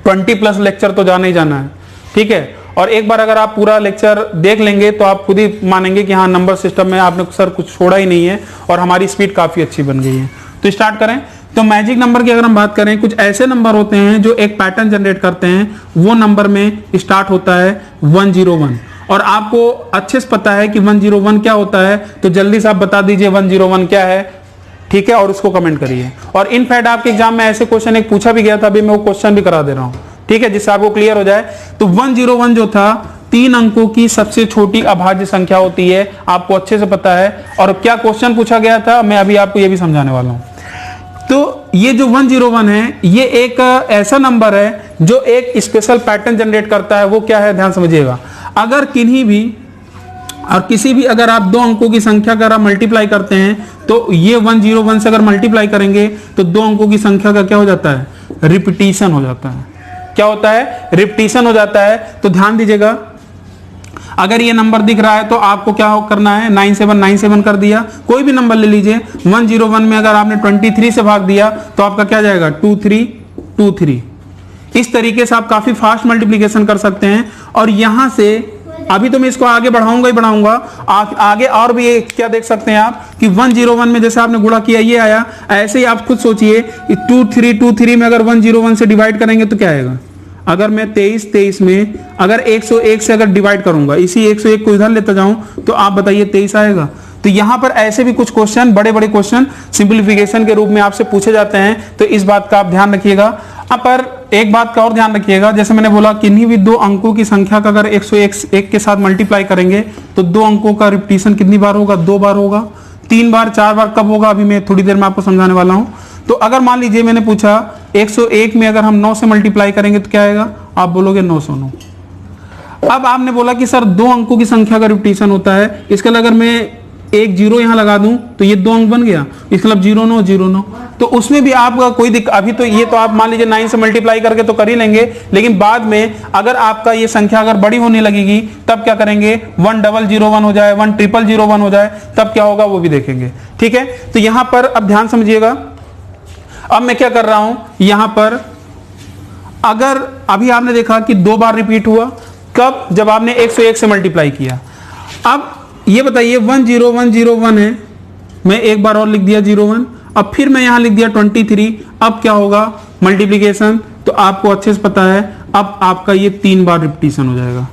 20+ लेक्चर तो जाना ही जाना है। ठीक है, और एक बार अगर आप पूरा लेक्चर देख लेंगे तो आप खुद ही मानेंगे कि हाँ नंबर सिस्टम में आपने सर कुछ छोड़ा ही नहीं है और हमारी स्पीड काफी अच्छी बन गई है। तो स्टार्ट करें। तो मैजिक नंबर की अगर हम बात करें, कुछ ऐसे नंबर होते हैं जो एक पैटर्न जनरेट करते हैं। वो नंबर में स्टार्ट होता है 101 और आपको अच्छे से पता है कि 101 क्या होता है, तो जल्दी से आप बता दीजिए 101 क्या है। ठीक है, और उसको कमेंट करिए। और इनफैक्ट आपके एग्जाम में ऐसे क्वेश्चन एक पूछा भी गया था, अभी मैं वो क्वेश्चन भी करा दे रहा हूं। ठीक है, जिससे आपको क्लियर हो जाए। तो 101 जो था 3 अंकों की सबसे छोटी अभाज्य संख्या होती है, आपको अच्छे से पता है। और क्या क्वेश्चन पूछा गया था मैं अभी आपको ये भी समझाने वाला हूं। तो ये जो 101 है, ये एक ऐसा नंबर है जो एक स्पेशल पैटर्न जनरेट करता है। वो क्या है, ध्यान समझिएगा। अगर किन्हीं भी और किसी भी अगर आप 2 अंकों की संख्या अगर आप मल्टीप्लाई करते हैं, तो ये 101 से अगर मल्टीप्लाई करेंगे तो 2 अंकों की संख्या का क्या हो जाता है, रिपीटिशन हो जाता है। क्या होता है, रिपीटिशन हो जाता है। तो ध्यान दीजिएगा, अगर ये नंबर दिख रहा है तो आपको क्या करना है, 9797 कर दिया। कोई भी नंबर ले लीजिए, 101 में अगर आपने 23 से भाग दिया तो आपका क्या जाएगा, 2323। इस तरीके से आप काफी फास्ट मल्टीप्लीकेशन कर सकते हैं। और यहां से अभी तो मैं इसको आगे बढ़ाऊंगा ही बढ़ाऊंगा, आगे और भी एक क्या देख सकते हैं आप कि 101 में जैसे आपने गुणा किया ये आया, ऐसे ही आप खुद सोचिए 2323 में अगर 101 से डिवाइड करेंगे तो क्या आएगा। अगर मैं 23 में अगर 101 से अगर डिवाइड करूंगा, इसी 101 को इधर लेता जाऊं तो आप बताइए 23 आएगा। तो यहां पर ऐसे भी कुछ क्वेश्चन, बड़े बड़े क्वेश्चन सिंप्लीफिकेशन के रूप में आपसे पूछे जाते हैं, तो इस बात का आप ध्यान रखिएगा। अब पर एक बात का और ध्यान रखिएगा, जैसे मैंने बोला किन्हीं भी दो अंकों की संख्या का अगर 101 के साथ मल्टीप्लाई करेंगे तो दो अंकों का रिपीटिशन कितनी बार होगा, 2 बार होगा, 3 बार, 4 बार कब होगा, अभी मैं थोड़ी देर में आपको समझाने वाला हूं। तो अगर मान लीजिए मैंने पूछा 101 में अगर हम 9 से मल्टीप्लाई करेंगे तो क्या आएगा, आप बोलोगे 909। अब आपने बोला कि सर दो अंकों की संख्या का रिपीटिशन होता है, इसके लिए अगर मैं एक जीरो यहां लगा दूं तो ये 2 अंक बन गया, इसका मतलब 0909। तो उसमें भी आपका कोई दिक्कत, अभी तो ये तो आप मान लीजिए 9 से मल्टीप्लाई करके तो कर ही लेंगे, लेकिन बाद में अगर आपका ये संख्या अगर बड़ी होने लगेगी तब क्या करेंगे, 1001 हो जाए, 100001 हो जाए, तब क्या होगा वो भी देखेंगे। ठीक है, तो यहां पर अब ध्यान समझिएगा। अब मैं क्या कर रहा हूं, यहां पर अगर अभी आपने देखा कि 2 बार रिपीट हुआ, कब, जब आपने 101 से मल्टीप्लाई किया। अब ये बताइए 10101 है, मैं एक बार और लिख दिया 01, अब फिर मैं यहां लिख दिया 23, अब क्या होगा मल्टीप्लिकेशन, तो आपको अच्छे से पता है अब आपका ये 3 बार रिपीटिशन हो जाएगा।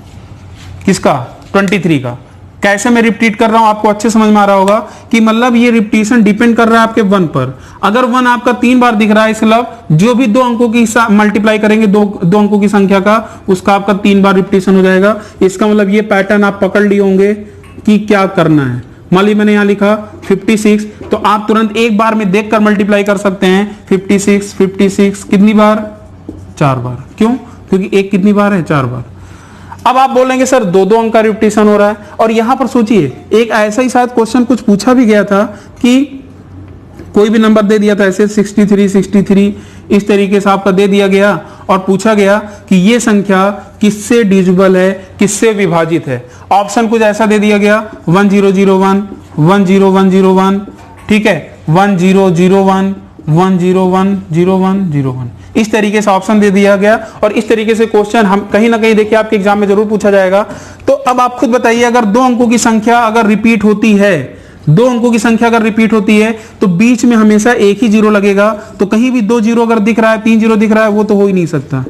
किसका, 23 का। कैसे मैं रिपीट कर रहा हूं आपको अच्छे समझ में आ रहा होगा कि मतलब ये रिपीटिशन डिपेंड कर रहा है आपके 1 पर। अगर 1 आपका 3 बार दिख रहा है, इसका मतलब जो भी 2 अंकों की मल्टीप्लाई करेंगे, दो अंकों की संख्या का, उसका आपका 3 बार रिपीटिशन हो जाएगा। इसका मतलब ये पैटर्न आप पकड़ लिए होंगे कि क्या करना है। मान ली मैंने यहां लिखा 56, तो आप तुरंत एक बार में देखकर मल्टीप्लाई कर सकते हैं। 56 कितनी बार, 4 बार। क्यों, क्योंकि एक कितनी बार है, 4 बार। अब आप बोलेंगे सर 2 अंक का रिपीटिशन हो रहा है, और यहां पर सोचिए एक ऐसा ही शायद क्वेश्चन कुछ पूछा भी गया था कि कोई भी नंबर दे दिया था ऐसे 63 इस तरीके से आपका दे दिया गया और पूछा गया कि ये संख्या किससे डिविजिबल है, किससे विभाजित है। ऑप्शन कुछ ऐसा दे दिया गया 1001, 10101, ठीक है, 1001, 1010101, इस तरीके से ऑप्शन दे दिया गया। और इस तरीके से क्वेश्चन हम कहीं ना कहीं देखिए आपके एग्जाम में जरूर पूछा जाएगा। तो अब आप खुद बताइए, अगर 2 अंकों की संख्या अगर रिपीट होती है, 2 अंकों की संख्या अगर रिपीट होती है तो बीच में हमेशा एक ही जीरो लगेगा। तो कहीं भी 2 जीरो अगर दिख रहा है, 3 जीरो दिख रहा है, वो तो हो ही नहीं सकता।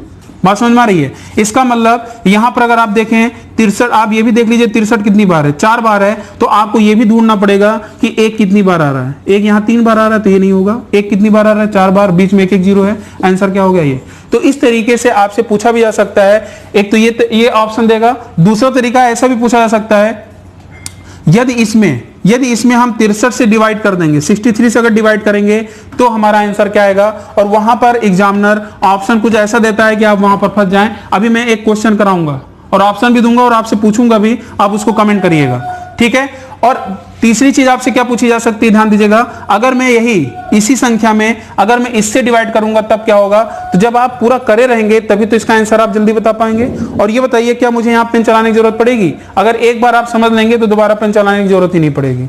बात समझ में आ रही है। इसका मतलब यहां पर अगर आप देखें 63, आप ये भी देख लीजिए 63 कितनी बार है, 4 बार है। तो आपको ये भी ढूंढना पड़ेगा कि एक कितनी बार आ रहा है। एक यहां 3 बार आ रहा है तो ये नहीं होगा। एक कितनी बार आ रहा है, 4 बार, बीच में एक जीरो है। आंसर क्या हो गया ये। तो इस तरीके से आपसे पूछा भी जा सकता है। एक तो ये ऑप्शन देगा। दूसरा तरीका ऐसा भी पूछा जा सकता है, यदि इसमें हम 63 से डिवाइड कर देंगे, 63 से अगर डिवाइड करेंगे तो हमारा आंसर क्या आएगा। और वहां पर एग्जामिनर ऑप्शन कुछ ऐसा देता है कि आप वहां पर फंस जाएं। अभी मैं एक क्वेश्चन कराऊंगा और ऑप्शन भी दूंगा और आपसे पूछूंगा भी, आप उसको कमेंट करिएगा, ठीक है। और तीसरी चीज आपसे क्या पूछी जा सकती है, ध्यान दीजिएगा। अगर मैं इसी संख्या में अगर मैं इससे डिवाइड करूंगा तब क्या होगा। तो जब आप पूरा करे रहेंगे तभी तो इसका आंसर आप जल्दी बता पाएंगे। और ये बताइए क्या मुझे यहाँ पेन चलाने की जरूरत पड़ेगी। अगर एक बार आप समझ लेंगे तो दोबारा पेन चलाने की जरूरत ही नहीं पड़ेगी।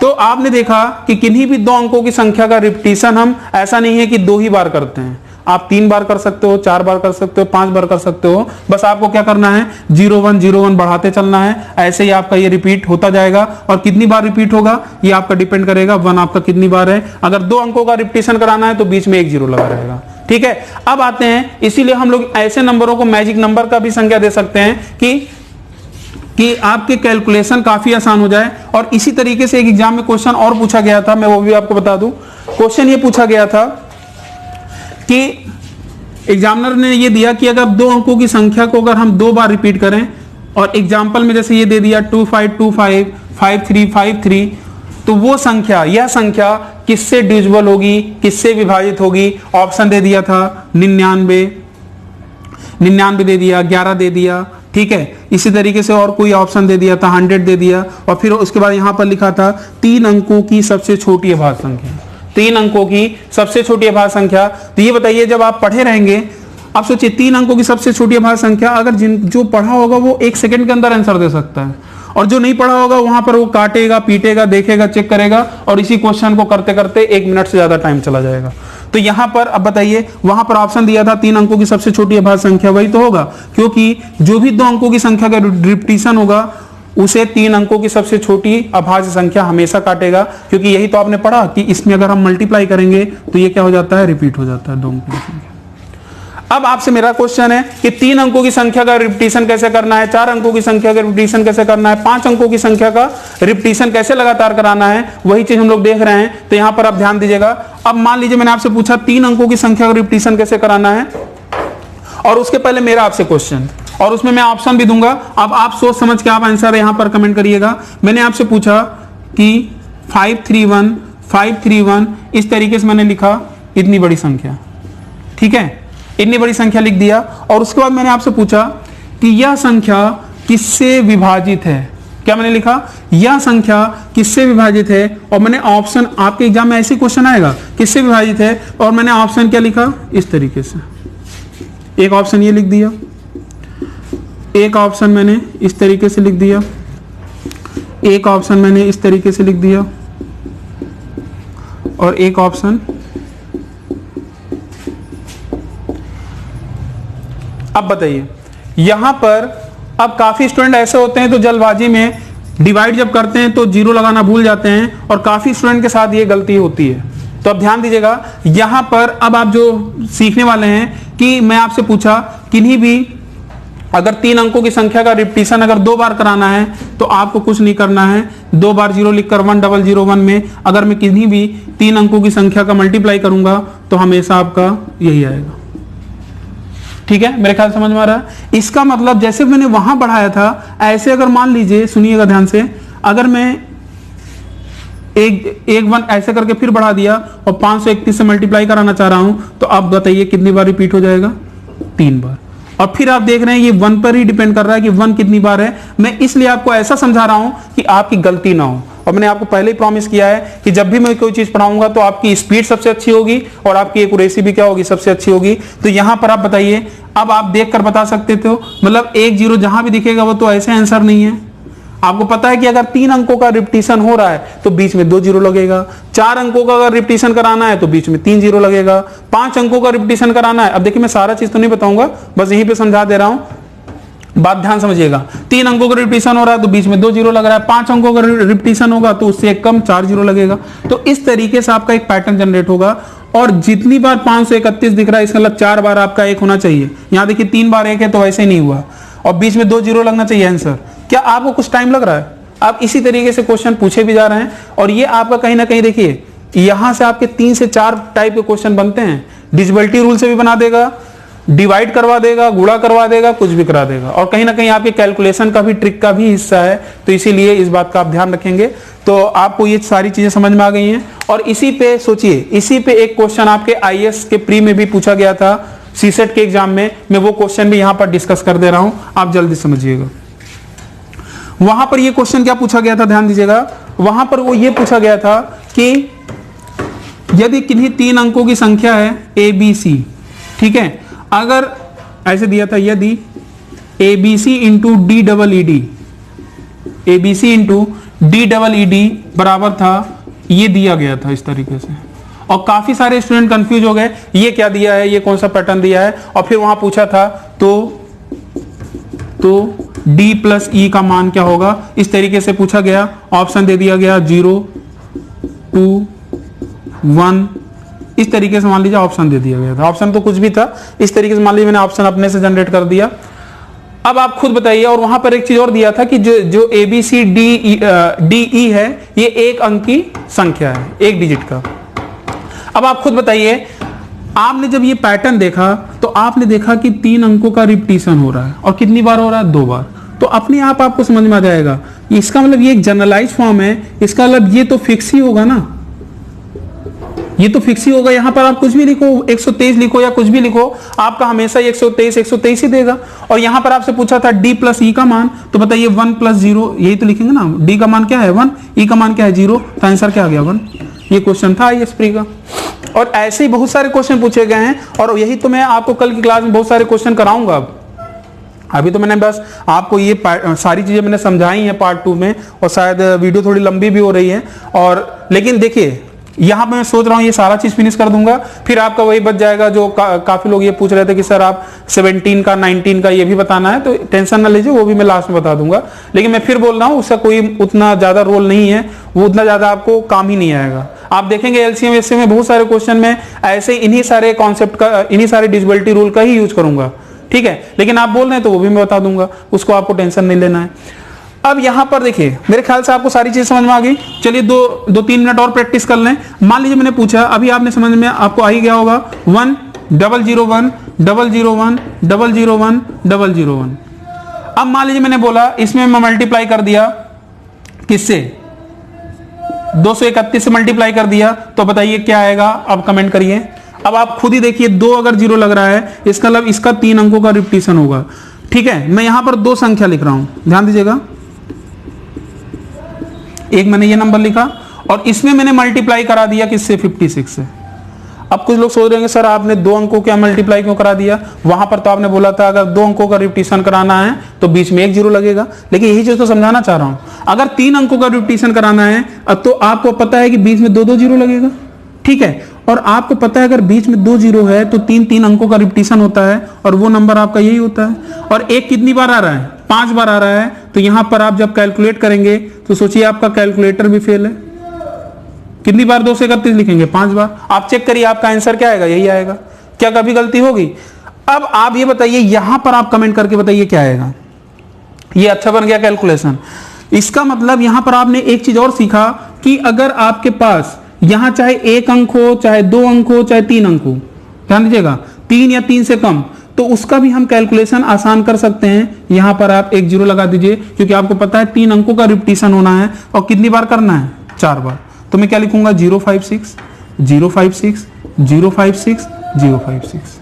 तो आपने देखा कि किन्हीं भी 2 अंकों की संख्या का रिपीटिशन हम ऐसा नहीं है कि 2 ही बार करते हैं। आप 3 बार कर सकते हो, 4 बार कर सकते हो, 5 बार कर सकते हो। बस आपको क्या करना है, 0101 बढ़ाते चलना है। ऐसे ही आपका ये रिपीट होता जाएगा। और कितनी बार रिपीट होगा ये आपका डिपेंड करेगा 1 आपका कितनी बार है। अगर 2 अंकों का रिपीटिशन कराना है तो बीच में एक जीरो लगा रहेगा, ठीक है। अब आते हैं, इसीलिए हम लोग ऐसे नंबरों को मैजिक नंबर का भी संख्या दे सकते हैं कि आपके कैलकुलेशन काफी आसान हो जाए। और इसी तरीके से एक एग्जाम में क्वेश्चन और पूछा गया था, मैं वो भी आपको बता दूं। क्वेश्चन ये पूछा गया था कि एग्जामिनर ने ये दिया कि अगर 2 अंकों की संख्या को अगर हम 2 बार रिपीट करें, और एग्जाम्पल में जैसे ये दे दिया 2525, 5353, तो वो संख्या, यह संख्या किससे डिविजिबल होगी, किससे विभाजित होगी। ऑप्शन दे दिया था 99 दे दिया, 11 दे दिया, ठीक है। इसी तरीके से और कोई ऑप्शन दे दिया था, 100 दे दिया। और फिर उसके बाद यहां पर लिखा था 3 अंकों की सबसे छोटी अभाज्य संख्या, 3 अंकों की सबसे छोटी अभाज्य संख्या। तो ये बताइए जब आप पढ़े रहेंगे, आप सोचिए 3 अंकों की सबसे छोटी अभाज्य संख्या, अगर जो पढ़ा होगा वो 1 सेकंड के अंदर आंसर दे सकता है, और जो नहीं पढ़ा होगा वहां पर वो काटेगा, पीटेगा, देखेगा, चेक करेगा, और इसी क्वेश्चन को करते करते 1 मिनट से ज्यादा टाइम चला जाएगा। तो यहां पर अब बताइए, वहां पर ऑप्शन दिया था 3 अंकों की सबसे छोटी अभाज्य संख्या, वही तो होगा, क्योंकि जो भी 2 अंकों की संख्या का रिपीटिशन होगा उसे 3 अंकों की सबसे छोटी अभाज्य संख्या हमेशा काटेगा, क्योंकि यही तो आपने पढ़ा कि इसमें अगर हम मल्टीप्लाई करेंगे तो ये क्या हो जाता है, रिपीट हो जाता है 2 अंकों की संख्या। अब आपसे मेरा क्वेश्चन है कि 3 अंकों की संख्या का रिपीटिशन कैसे करना है, 4 अंकों की संख्या का रिपीटिशन कैसे करना है, 5 अंकों की संख्या का रिपीटिशन कैसे लगातार कराना है, वही चीज हम लोग देख रहे हैं। तो यहां पर आप ध्यान दीजिएगा। अब मान लीजिए मैंने आपसे पूछा 3 अंकों की संख्या का रिपीटिशन कैसे कराना है, और उसके पहले मेरा आपसे क्वेश्चन, और उसमें मैं ऑप्शन भी दूंगा। अब आप सोच समझ के आप आंसर यहां पर कमेंट करिएगा। मैंने आपसे पूछा कि 531 531 इस तरीके से मैंने लिखा, इतनी बड़ी संख्या, ठीक है, इतनी बड़ी संख्या लिख दिया। और उसके बाद मैंने आपसे पूछा कि यह संख्या किससे विभाजित है, क्या मैंने लिखा, यह संख्या किससे विभाजित है, और मैंने ऑप्शन, आपके एग्जाम में ऐसे क्वेश्चन आएगा किससे विभाजित है, और मैंने ऑप्शन क्या लिखा, इस तरीके से, एक ऑप्शन ये लिख दिया, एक ऑप्शन मैंने इस तरीके से लिख दिया, एक ऑप्शन मैंने इस तरीके से लिख दिया, और एक ऑप्शन। अब बताइए, यहां पर अब काफी स्टूडेंट ऐसे होते हैं तो जल्दबाजी में डिवाइड जब करते हैं तो जीरो लगाना भूल जाते हैं, और काफी स्टूडेंट के साथ ये गलती होती है। तो अब ध्यान दीजिएगा, यहां पर अब आप जो सीखने वाले हैं कि मैं आपसे पूछा किन्हीं भी अगर 3 अंकों की संख्या का रिपीटिशन अगर 2 बार कराना है तो आपको कुछ नहीं करना है, 2 बार 0 लिखकर 1001 में अगर मैं किन्हीं भी 3 अंकों की संख्या का मल्टीप्लाई करूंगा तो हमेशा आपका यही आएगा। ठीक है, मेरे ख्याल समझ में आ रहा है। इसका मतलब जैसे मैंने वहां बढ़ाया था, ऐसे अगर मान लीजिए, सुनिएगा ध्यान से, अगर मैं एक 1 ऐसे करके फिर बढ़ा दिया और 531 से मल्टीप्लाई कराना चाह रहा हूं, तो अब बताइए कितनी बार रिपीट हो जाएगा, 3 बार। और फिर आप देख रहे हैं ये 1 पर ही डिपेंड कर रहा है कि 1 कितनी बार है। मैं इसलिए आपको ऐसा समझा रहा हूं कि आपकी गलती ना हो, और मैंने आपको पहले ही प्रॉमिस किया है कि जब भी मैं कोई चीज पढ़ाऊंगा तो आपकी स्पीड सबसे अच्छी होगी और आपकी एक्यूरेसी भी क्या होगी, सबसे अच्छी होगी। तो यहां पर आप बताइए, अब आप देखकर बता सकते थे, मतलब 1 0 जहां भी दिखेगा वो तो ऐसे आंसर नहीं है। आपको पता है कि अगर 3 अंकों का रिपीटिशन हो रहा है तो बीच में 2 0 लगेगा, 4 अंकों का अगर रिपीटिशन कराना है तो बीच में 3 0 लगेगा, 5 अंकों का रिपीटिशन कराना है, अब देखिए मैं सारा चीज तो नहीं बताऊंगा, बस यहीं पे समझा दे रहा हूं, बात ध्यान समझिएगा। 3 अंकों का रिपीटिशन हो रहा है तो बीच में 2 0 लग रहा है, 5 अंकों का रिपीटिशन होगा तो उससे एक कम 4 0 लगेगा। तो इस तरीके से आपका एक पैटर्न जनरेट होगा, और जितनी बार 531 दिख रहा है इसका मतलब 4 बार आपका 1 होना चाहिए। यहां देखिए 3 बार 1 है तो वैसे नहीं हुआ, और बीच में 2 0 लगना चाहिए आंसर। क्या आपको कुछ टाइम लग रहा है? आप इसी तरीके से क्वेश्चन पूछे भी जा रहे हैं, और ये आपका कहीं ना कहीं देखिए यहां से आपके 3 से 4 टाइप के क्वेश्चन बनते हैं। डिविजिबिलिटी रूल से भी बना देगा, डिवाइड करवा देगा, गुणा करवा देगा, कुछ भी करा देगा, और कहीं ना कहीं आपके कैलकुलेशन का भी, ट्रिक का भी हिस्सा है। तो इसीलिए इस बात का आप ध्यान रखेंगे। तो आपको ये सारी चीजें समझ में आ गई हैं। और इसी पे सोचिए, इसी पे एक क्वेश्चन आपके आईएएस के प्री में भी पूछा गया था, सीसेट के एग्जाम में। मैं वो क्वेश्चन भी यहां पर डिस्कस कर दे रहा हूं, आप जल्दी समझिएगा। वहां पर ये क्वेश्चन क्या पूछा गया था, ध्यान दीजिएगा। वहां पर वो ये पूछा गया था कि यदि किन्हीं 3 अंकों की संख्या है ABC, ठीक है, अगर ऐसे दिया था, यदि ABC into DEED, ABC into DEED बराबर था, ये दिया गया था इस तरीके से, और काफी सारे स्टूडेंट कंफ्यूज हो गए, ये क्या दिया है, ये कौन सा पैटर्न दिया है। और फिर वहां पूछा था तो D प्लस E का मान क्या होगा, इस तरीके से पूछा गया। ऑप्शन दे दिया गया 0 2 1, इस तरीके से मान लीजिए ऑप्शन दे दिया गया था। ऑप्शन तो कुछ भी था, इस तरीके से मान लीजिए मैंने ऑप्शन अपने से जनरेट कर दिया। अब आप खुद बताइए। और वहां पर एक चीज और दिया था कि जो ABCDE है ये एक अंक की संख्या है, एक डिजिट का। अब आप खुद बताइए, आपने जब ये पैटर्न देखा तो आपने देखा कि 3 अंकों का रिपीटिशन हो रहा है, और कितनी बार हो रहा है, 2 बार। तो अपने आप आपको समझ में आ जाएगा, इसका मतलब ये एक जनरलाइज फॉर्म है, इसका मतलब ये तो फिक्स ही होगा ना, ये तो फिक्स ही होगा। यहां पर आप कुछ भी लिखो, 123 लिखो या कुछ भी लिखो, आपका हमेशा 123 ही देगा। और यहां पर आपसे पूछा था D प्लस E का मान, तो बताइए 1 प्लस 0, यही तो लिखेंगे ना। D का मान क्या है 1, E का मान क्या है 0, तो आंसर क्या आ गया 1। ये क्वेश्चन था आईएएस प्री का। और ऐसे ही बहुत सारे क्वेश्चन पूछे गए हैं, और यही तो मैं आपको कल की क्लास में बहुत सारे क्वेश्चन कराऊंगा। अभी तो मैंने बस आपको ये सारी चीजें मैंने समझाई हैं पार्ट 2 में, और शायद वीडियो थोड़ी लंबी भी हो रही है। और लेकिन देखिए, यहाँ पे मैं सोच रहा हूँ ये सारा चीज फिनिश कर दूंगा, फिर आपका वही बच जाएगा जो काफी लोग ये पूछ रहे थे कि सर आप 17 का 19 का ये भी बताना है, तो टेंशन ना लीजिए, वो भी मैं लास्ट में बता दूंगा। लेकिन मैं फिर बोल रहा हूँ उसका कोई उतना ज्यादा रोल नहीं है, वो उतना ज्यादा आपको काम ही नहीं आएगा। आप देखेंगे एलसीएम एससीएम में बहुत सारे क्वेश्चन में ऐसे इन्हीं सारे कॉन्सेप्ट का, इन्हीं सारे डिविजिबिलिटी रूल का ही यूज करूंगा, ठीक है। लेकिन आप बोल रहे हैं तो वो भी मैं बता दूंगा, उसको आपको टेंशन नहीं लेना है। अब यहां पर देखिए, मेरे ख्याल से आपको सारी चीज समझ में आ गई। चलिए 2-3 मिनट और प्रैक्टिस कर लें। मान लीजिए मैंने पूछा, अभी आपने समझ में आपको आ ही गया होगा 1 0 0 1 0 0 1 0 0 1 0 0 1। अब मान लीजिए मैंने बोला इसमें मैं मल्टीप्लाई कर दिया किससे, 231 से मल्टीप्लाई कर दिया, तो बताइए क्या आएगा। अब कमेंट करिए। अब आप खुद ही देखिए, 2 अगर 0 लग रहा है इसका मतलब इसका 3 अंकों का रिपीटिशन होगा, ठीक है। मैं यहां पर 2 संख्या लिख रहा हूं, ध्यान दीजिएगा। एक मैंने ये नंबर लिखा और इसमें मैंने मल्टीप्लाई करा दिया किससे, 56 से। अब कुछ लोग सोच रहे हैं सर आपने 2 अंकों का मल्टीप्लाई क्यों करा दिया, वहां पर तो आपने बोला था अगर 2 अंकों का रिपीटिशन कराना है तो बीच में 1 0 लगेगा। लेकिन यही चीज तो समझाना चाह रहा हूं, अगर 3 अंकों का रिपीटिशन कराना है तो आपको पता है कि बीच में 2 0 लगेगा, ठीक है। और आपको पता है अगर बीच में 2 0 है तो 3 अंकों का रिपीटिशन होता है और वो नंबर आपका यही होता है। और एक कितनी बार आ रहा है, 5 बार आ रहा है, तो यहां पर आप जब कैलकुलेट करेंगे तो सोचिए आपका कैलकुलेटर भी फेल है। कितनी बार 2 से 31 लिखेंगे, 5 बार। आप चेक करिए आपका आंसर क्या आएगा, यही आएगा। क्या कभी गलती होगी? अब आप ये बताइए, यहां पर आप कमेंट करके बताइए क्या आएगा। ये अच्छा बन गया कैलकुलेशन। इसका मतलब यहां पर आपने एक चीज और सीखा कि अगर आपके पास यहां चाहे 1 अंक हो, चाहे 2 अंक हो, चाहे 3 अंक हो, ध्यान दीजिएगा, 3 या 3 से कम, तो उसका भी हम कैलकुलेशन आसान कर सकते हैं। यहां पर आप 1 0 लगा दीजिए, क्योंकि आपको पता है 3 अंकों का रिपीटिशन होना है और कितनी बार करना है, 4 बार। तो मैं क्या लिखूंगा, 056 056 056 056।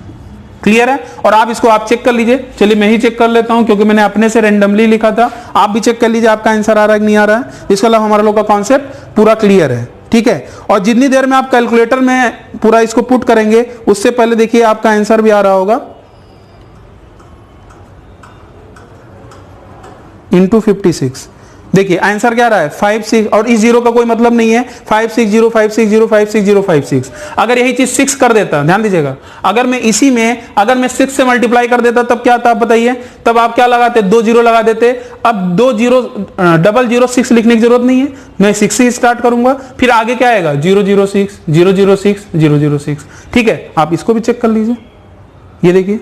क्लियर है? और आप इसको आप चेक कर लीजिए। चलिए मैं ही चेक कर लेता हूं, क्योंकि मैंने अपने से रेंडमली लिखा था। आप भी चेक कर लीजिए आपका आंसर आ रहा है कि नहीं आ रहा है। इसके अलावा हमारा लोग का कॉन्सेप्ट पूरा क्लियर है, ठीक है। और जितनी देर में आप कैलकुलेटर में पूरा इसको पुट करेंगे, उससे पहले देखिए आपका आंसर भी आ रहा होगा, इंटू 56। देखिए आंसर क्या रहा है, 56। और इस 0 का कोई मतलब नहीं है, 560 560 560 56। अगर यही चीज 6 कर देता, ध्यान दीजिएगा, अगर मैं इसी में अगर मैं 6 से मल्टीप्लाई कर देता तब क्या आता आप बताइए। तब आप क्या लगाते, 2 0 लगा देते। अब 2 0 006 लिखने की जरूरत नहीं है, मैं 6 से स्टार्ट करूंगा, फिर आगे क्या आएगा, 006 006 006, ठीक है। आप इसको भी चेक कर लीजिए, ये देखिए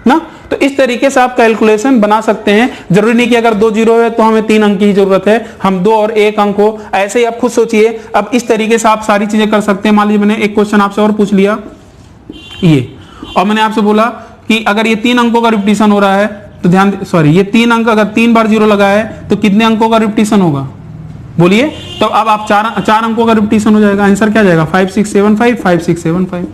ना। तो इस तरीके से आप कैलकुलेशन बना सकते हैं। जरूरी नहीं कि अगर 2 0 है तो हमें 3 अंक की जरूरत है, हम 2 और 1 अंक हो, ऐसे ही आप खुद सोचिए। अब इस तरीके से आप सारी चीजें कर सकते हैं। मान लीजिए मैंने एक क्वेश्चन आपसे और पूछ लिया ये, और मैंने आपसे बोला कि अगर ये 3 अंकों का रिपीटिशन हो रहा है तो ध्यान, सॉरी, ये 3 अंक अगर 3 बार 0 लगा है तो कितने अंकों का रिपीटिशन होगा, बोलिए। तो अब आप 4 अंकों का रिपीटिशन हो जाएगा। आंसर क्या जाएगा, 5675 5675।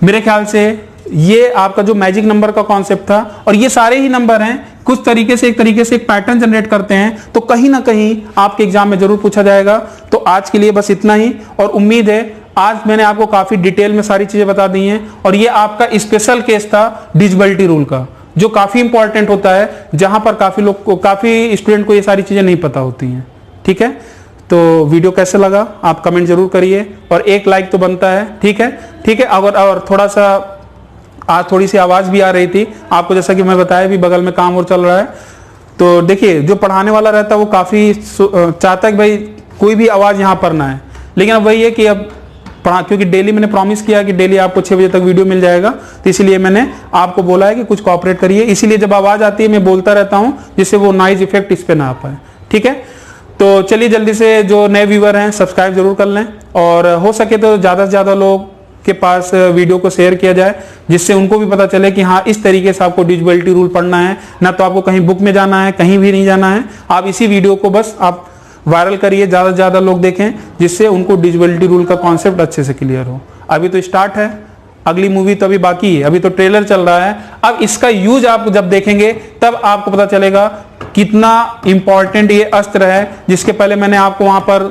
मेरे ख्याल से ये आपका जो मैजिक नंबर का कॉन्सेप्ट था, और ये सारे ही नंबर हैं कुछ तरीके से एक पैटर्न जनरेट करते हैं, तो कहीं ना कहीं आपके एग्जाम में जरूर पूछा जाएगा। तो आज के लिए बस इतना ही, और उम्मीद है आज मैंने आपको काफी डिटेल में सारी चीजें बता दी हैं। और ये आपका स्पेशल केस था डिविजिबिलिटी रूल का, जो काफी इंपॉर्टेंट होता है, जहां पर काफी स्टूडेंट को ये सारी चीजें नहीं पता होती हैं, ठीक है। तो वीडियो कैसे लगा आप कमेंट जरूर करिए, और एक लाइक तो बनता है, ठीक है, ठीक है। और थोड़ा सा आज थोड़ी सी आवाज भी आ रही थी आपको, जैसा कि मैं बताया भी बगल में काम और चल रहा है। तो देखिए जो पढ़ाने वाला रहता है वो काफी चाहता है कि भाई कोई भी आवाज यहाँ पर ना है, लेकिन अब वही है कि अब क्योंकि डेली मैंने प्रॉमिस किया कि डेली आपको 6 बजे तक वीडियो मिल जाएगा, तो इसीलिए मैंने आपको बोला है कि कुछ कोऑपरेट करिए। इसीलिए जब आवाज आती है मैं बोलता रहता हूँ, जिससे वो नॉइज इफेक्ट इस पे ना आ पाए, ठीक है। तो चलिए जल्दी से जो नए व्यूअर हैं सब्सक्राइब जरूर कर लें, और हो सके तो ज्यादा से ज्यादा लोग के पास वीडियो को शेयर किया जाए, जिससे उनको भी पता चले कि हाँ इस तरीके से आपको डिविजिबिलिटी रूल पढ़ना है ना, तो आपको कहीं बुक में जाना है, कहीं भी नहीं जाना है। आप इसी वीडियो को बस आप वायरल करिए, ज्यादा से ज्यादा लोग देखें, जिससे उनको डिविजिबिलिटी रूल का कॉन्सेप्ट अच्छे से क्लियर हो। अभी तो स्टार्ट है, अगली मूवी तो अभी बाकी है, अभी तो ट्रेलर चल रहा है। अब इसका यूज आप जब देखेंगे तब आपको पता चलेगा कितना इंपॉर्टेंट ये अस्त्र है, जिसके पहले मैंने आपको वहां पर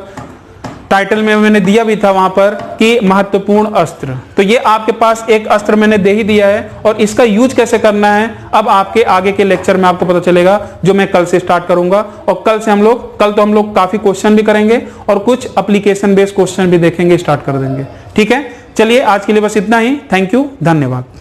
टाइटल में मैंने दिया भी था वहां पर कि महत्वपूर्ण अस्त्र, तो ये आपके पास एक अस्त्र मैंने दे ही दिया है और इसका यूज कैसे करना है अब आपके आगे के लेक्चर में आपको पता चलेगा, जो मैं कल से स्टार्ट करूंगा। और कल तो हम लोग काफी क्वेश्चन भी करेंगे और कुछ एप्लीकेशन बेस्ड क्वेश्चन भी देखेंगे, स्टार्ट कर देंगे। ठीक है, चलिए आज के लिए बस इतना ही। थैंक यू, धन्यवाद।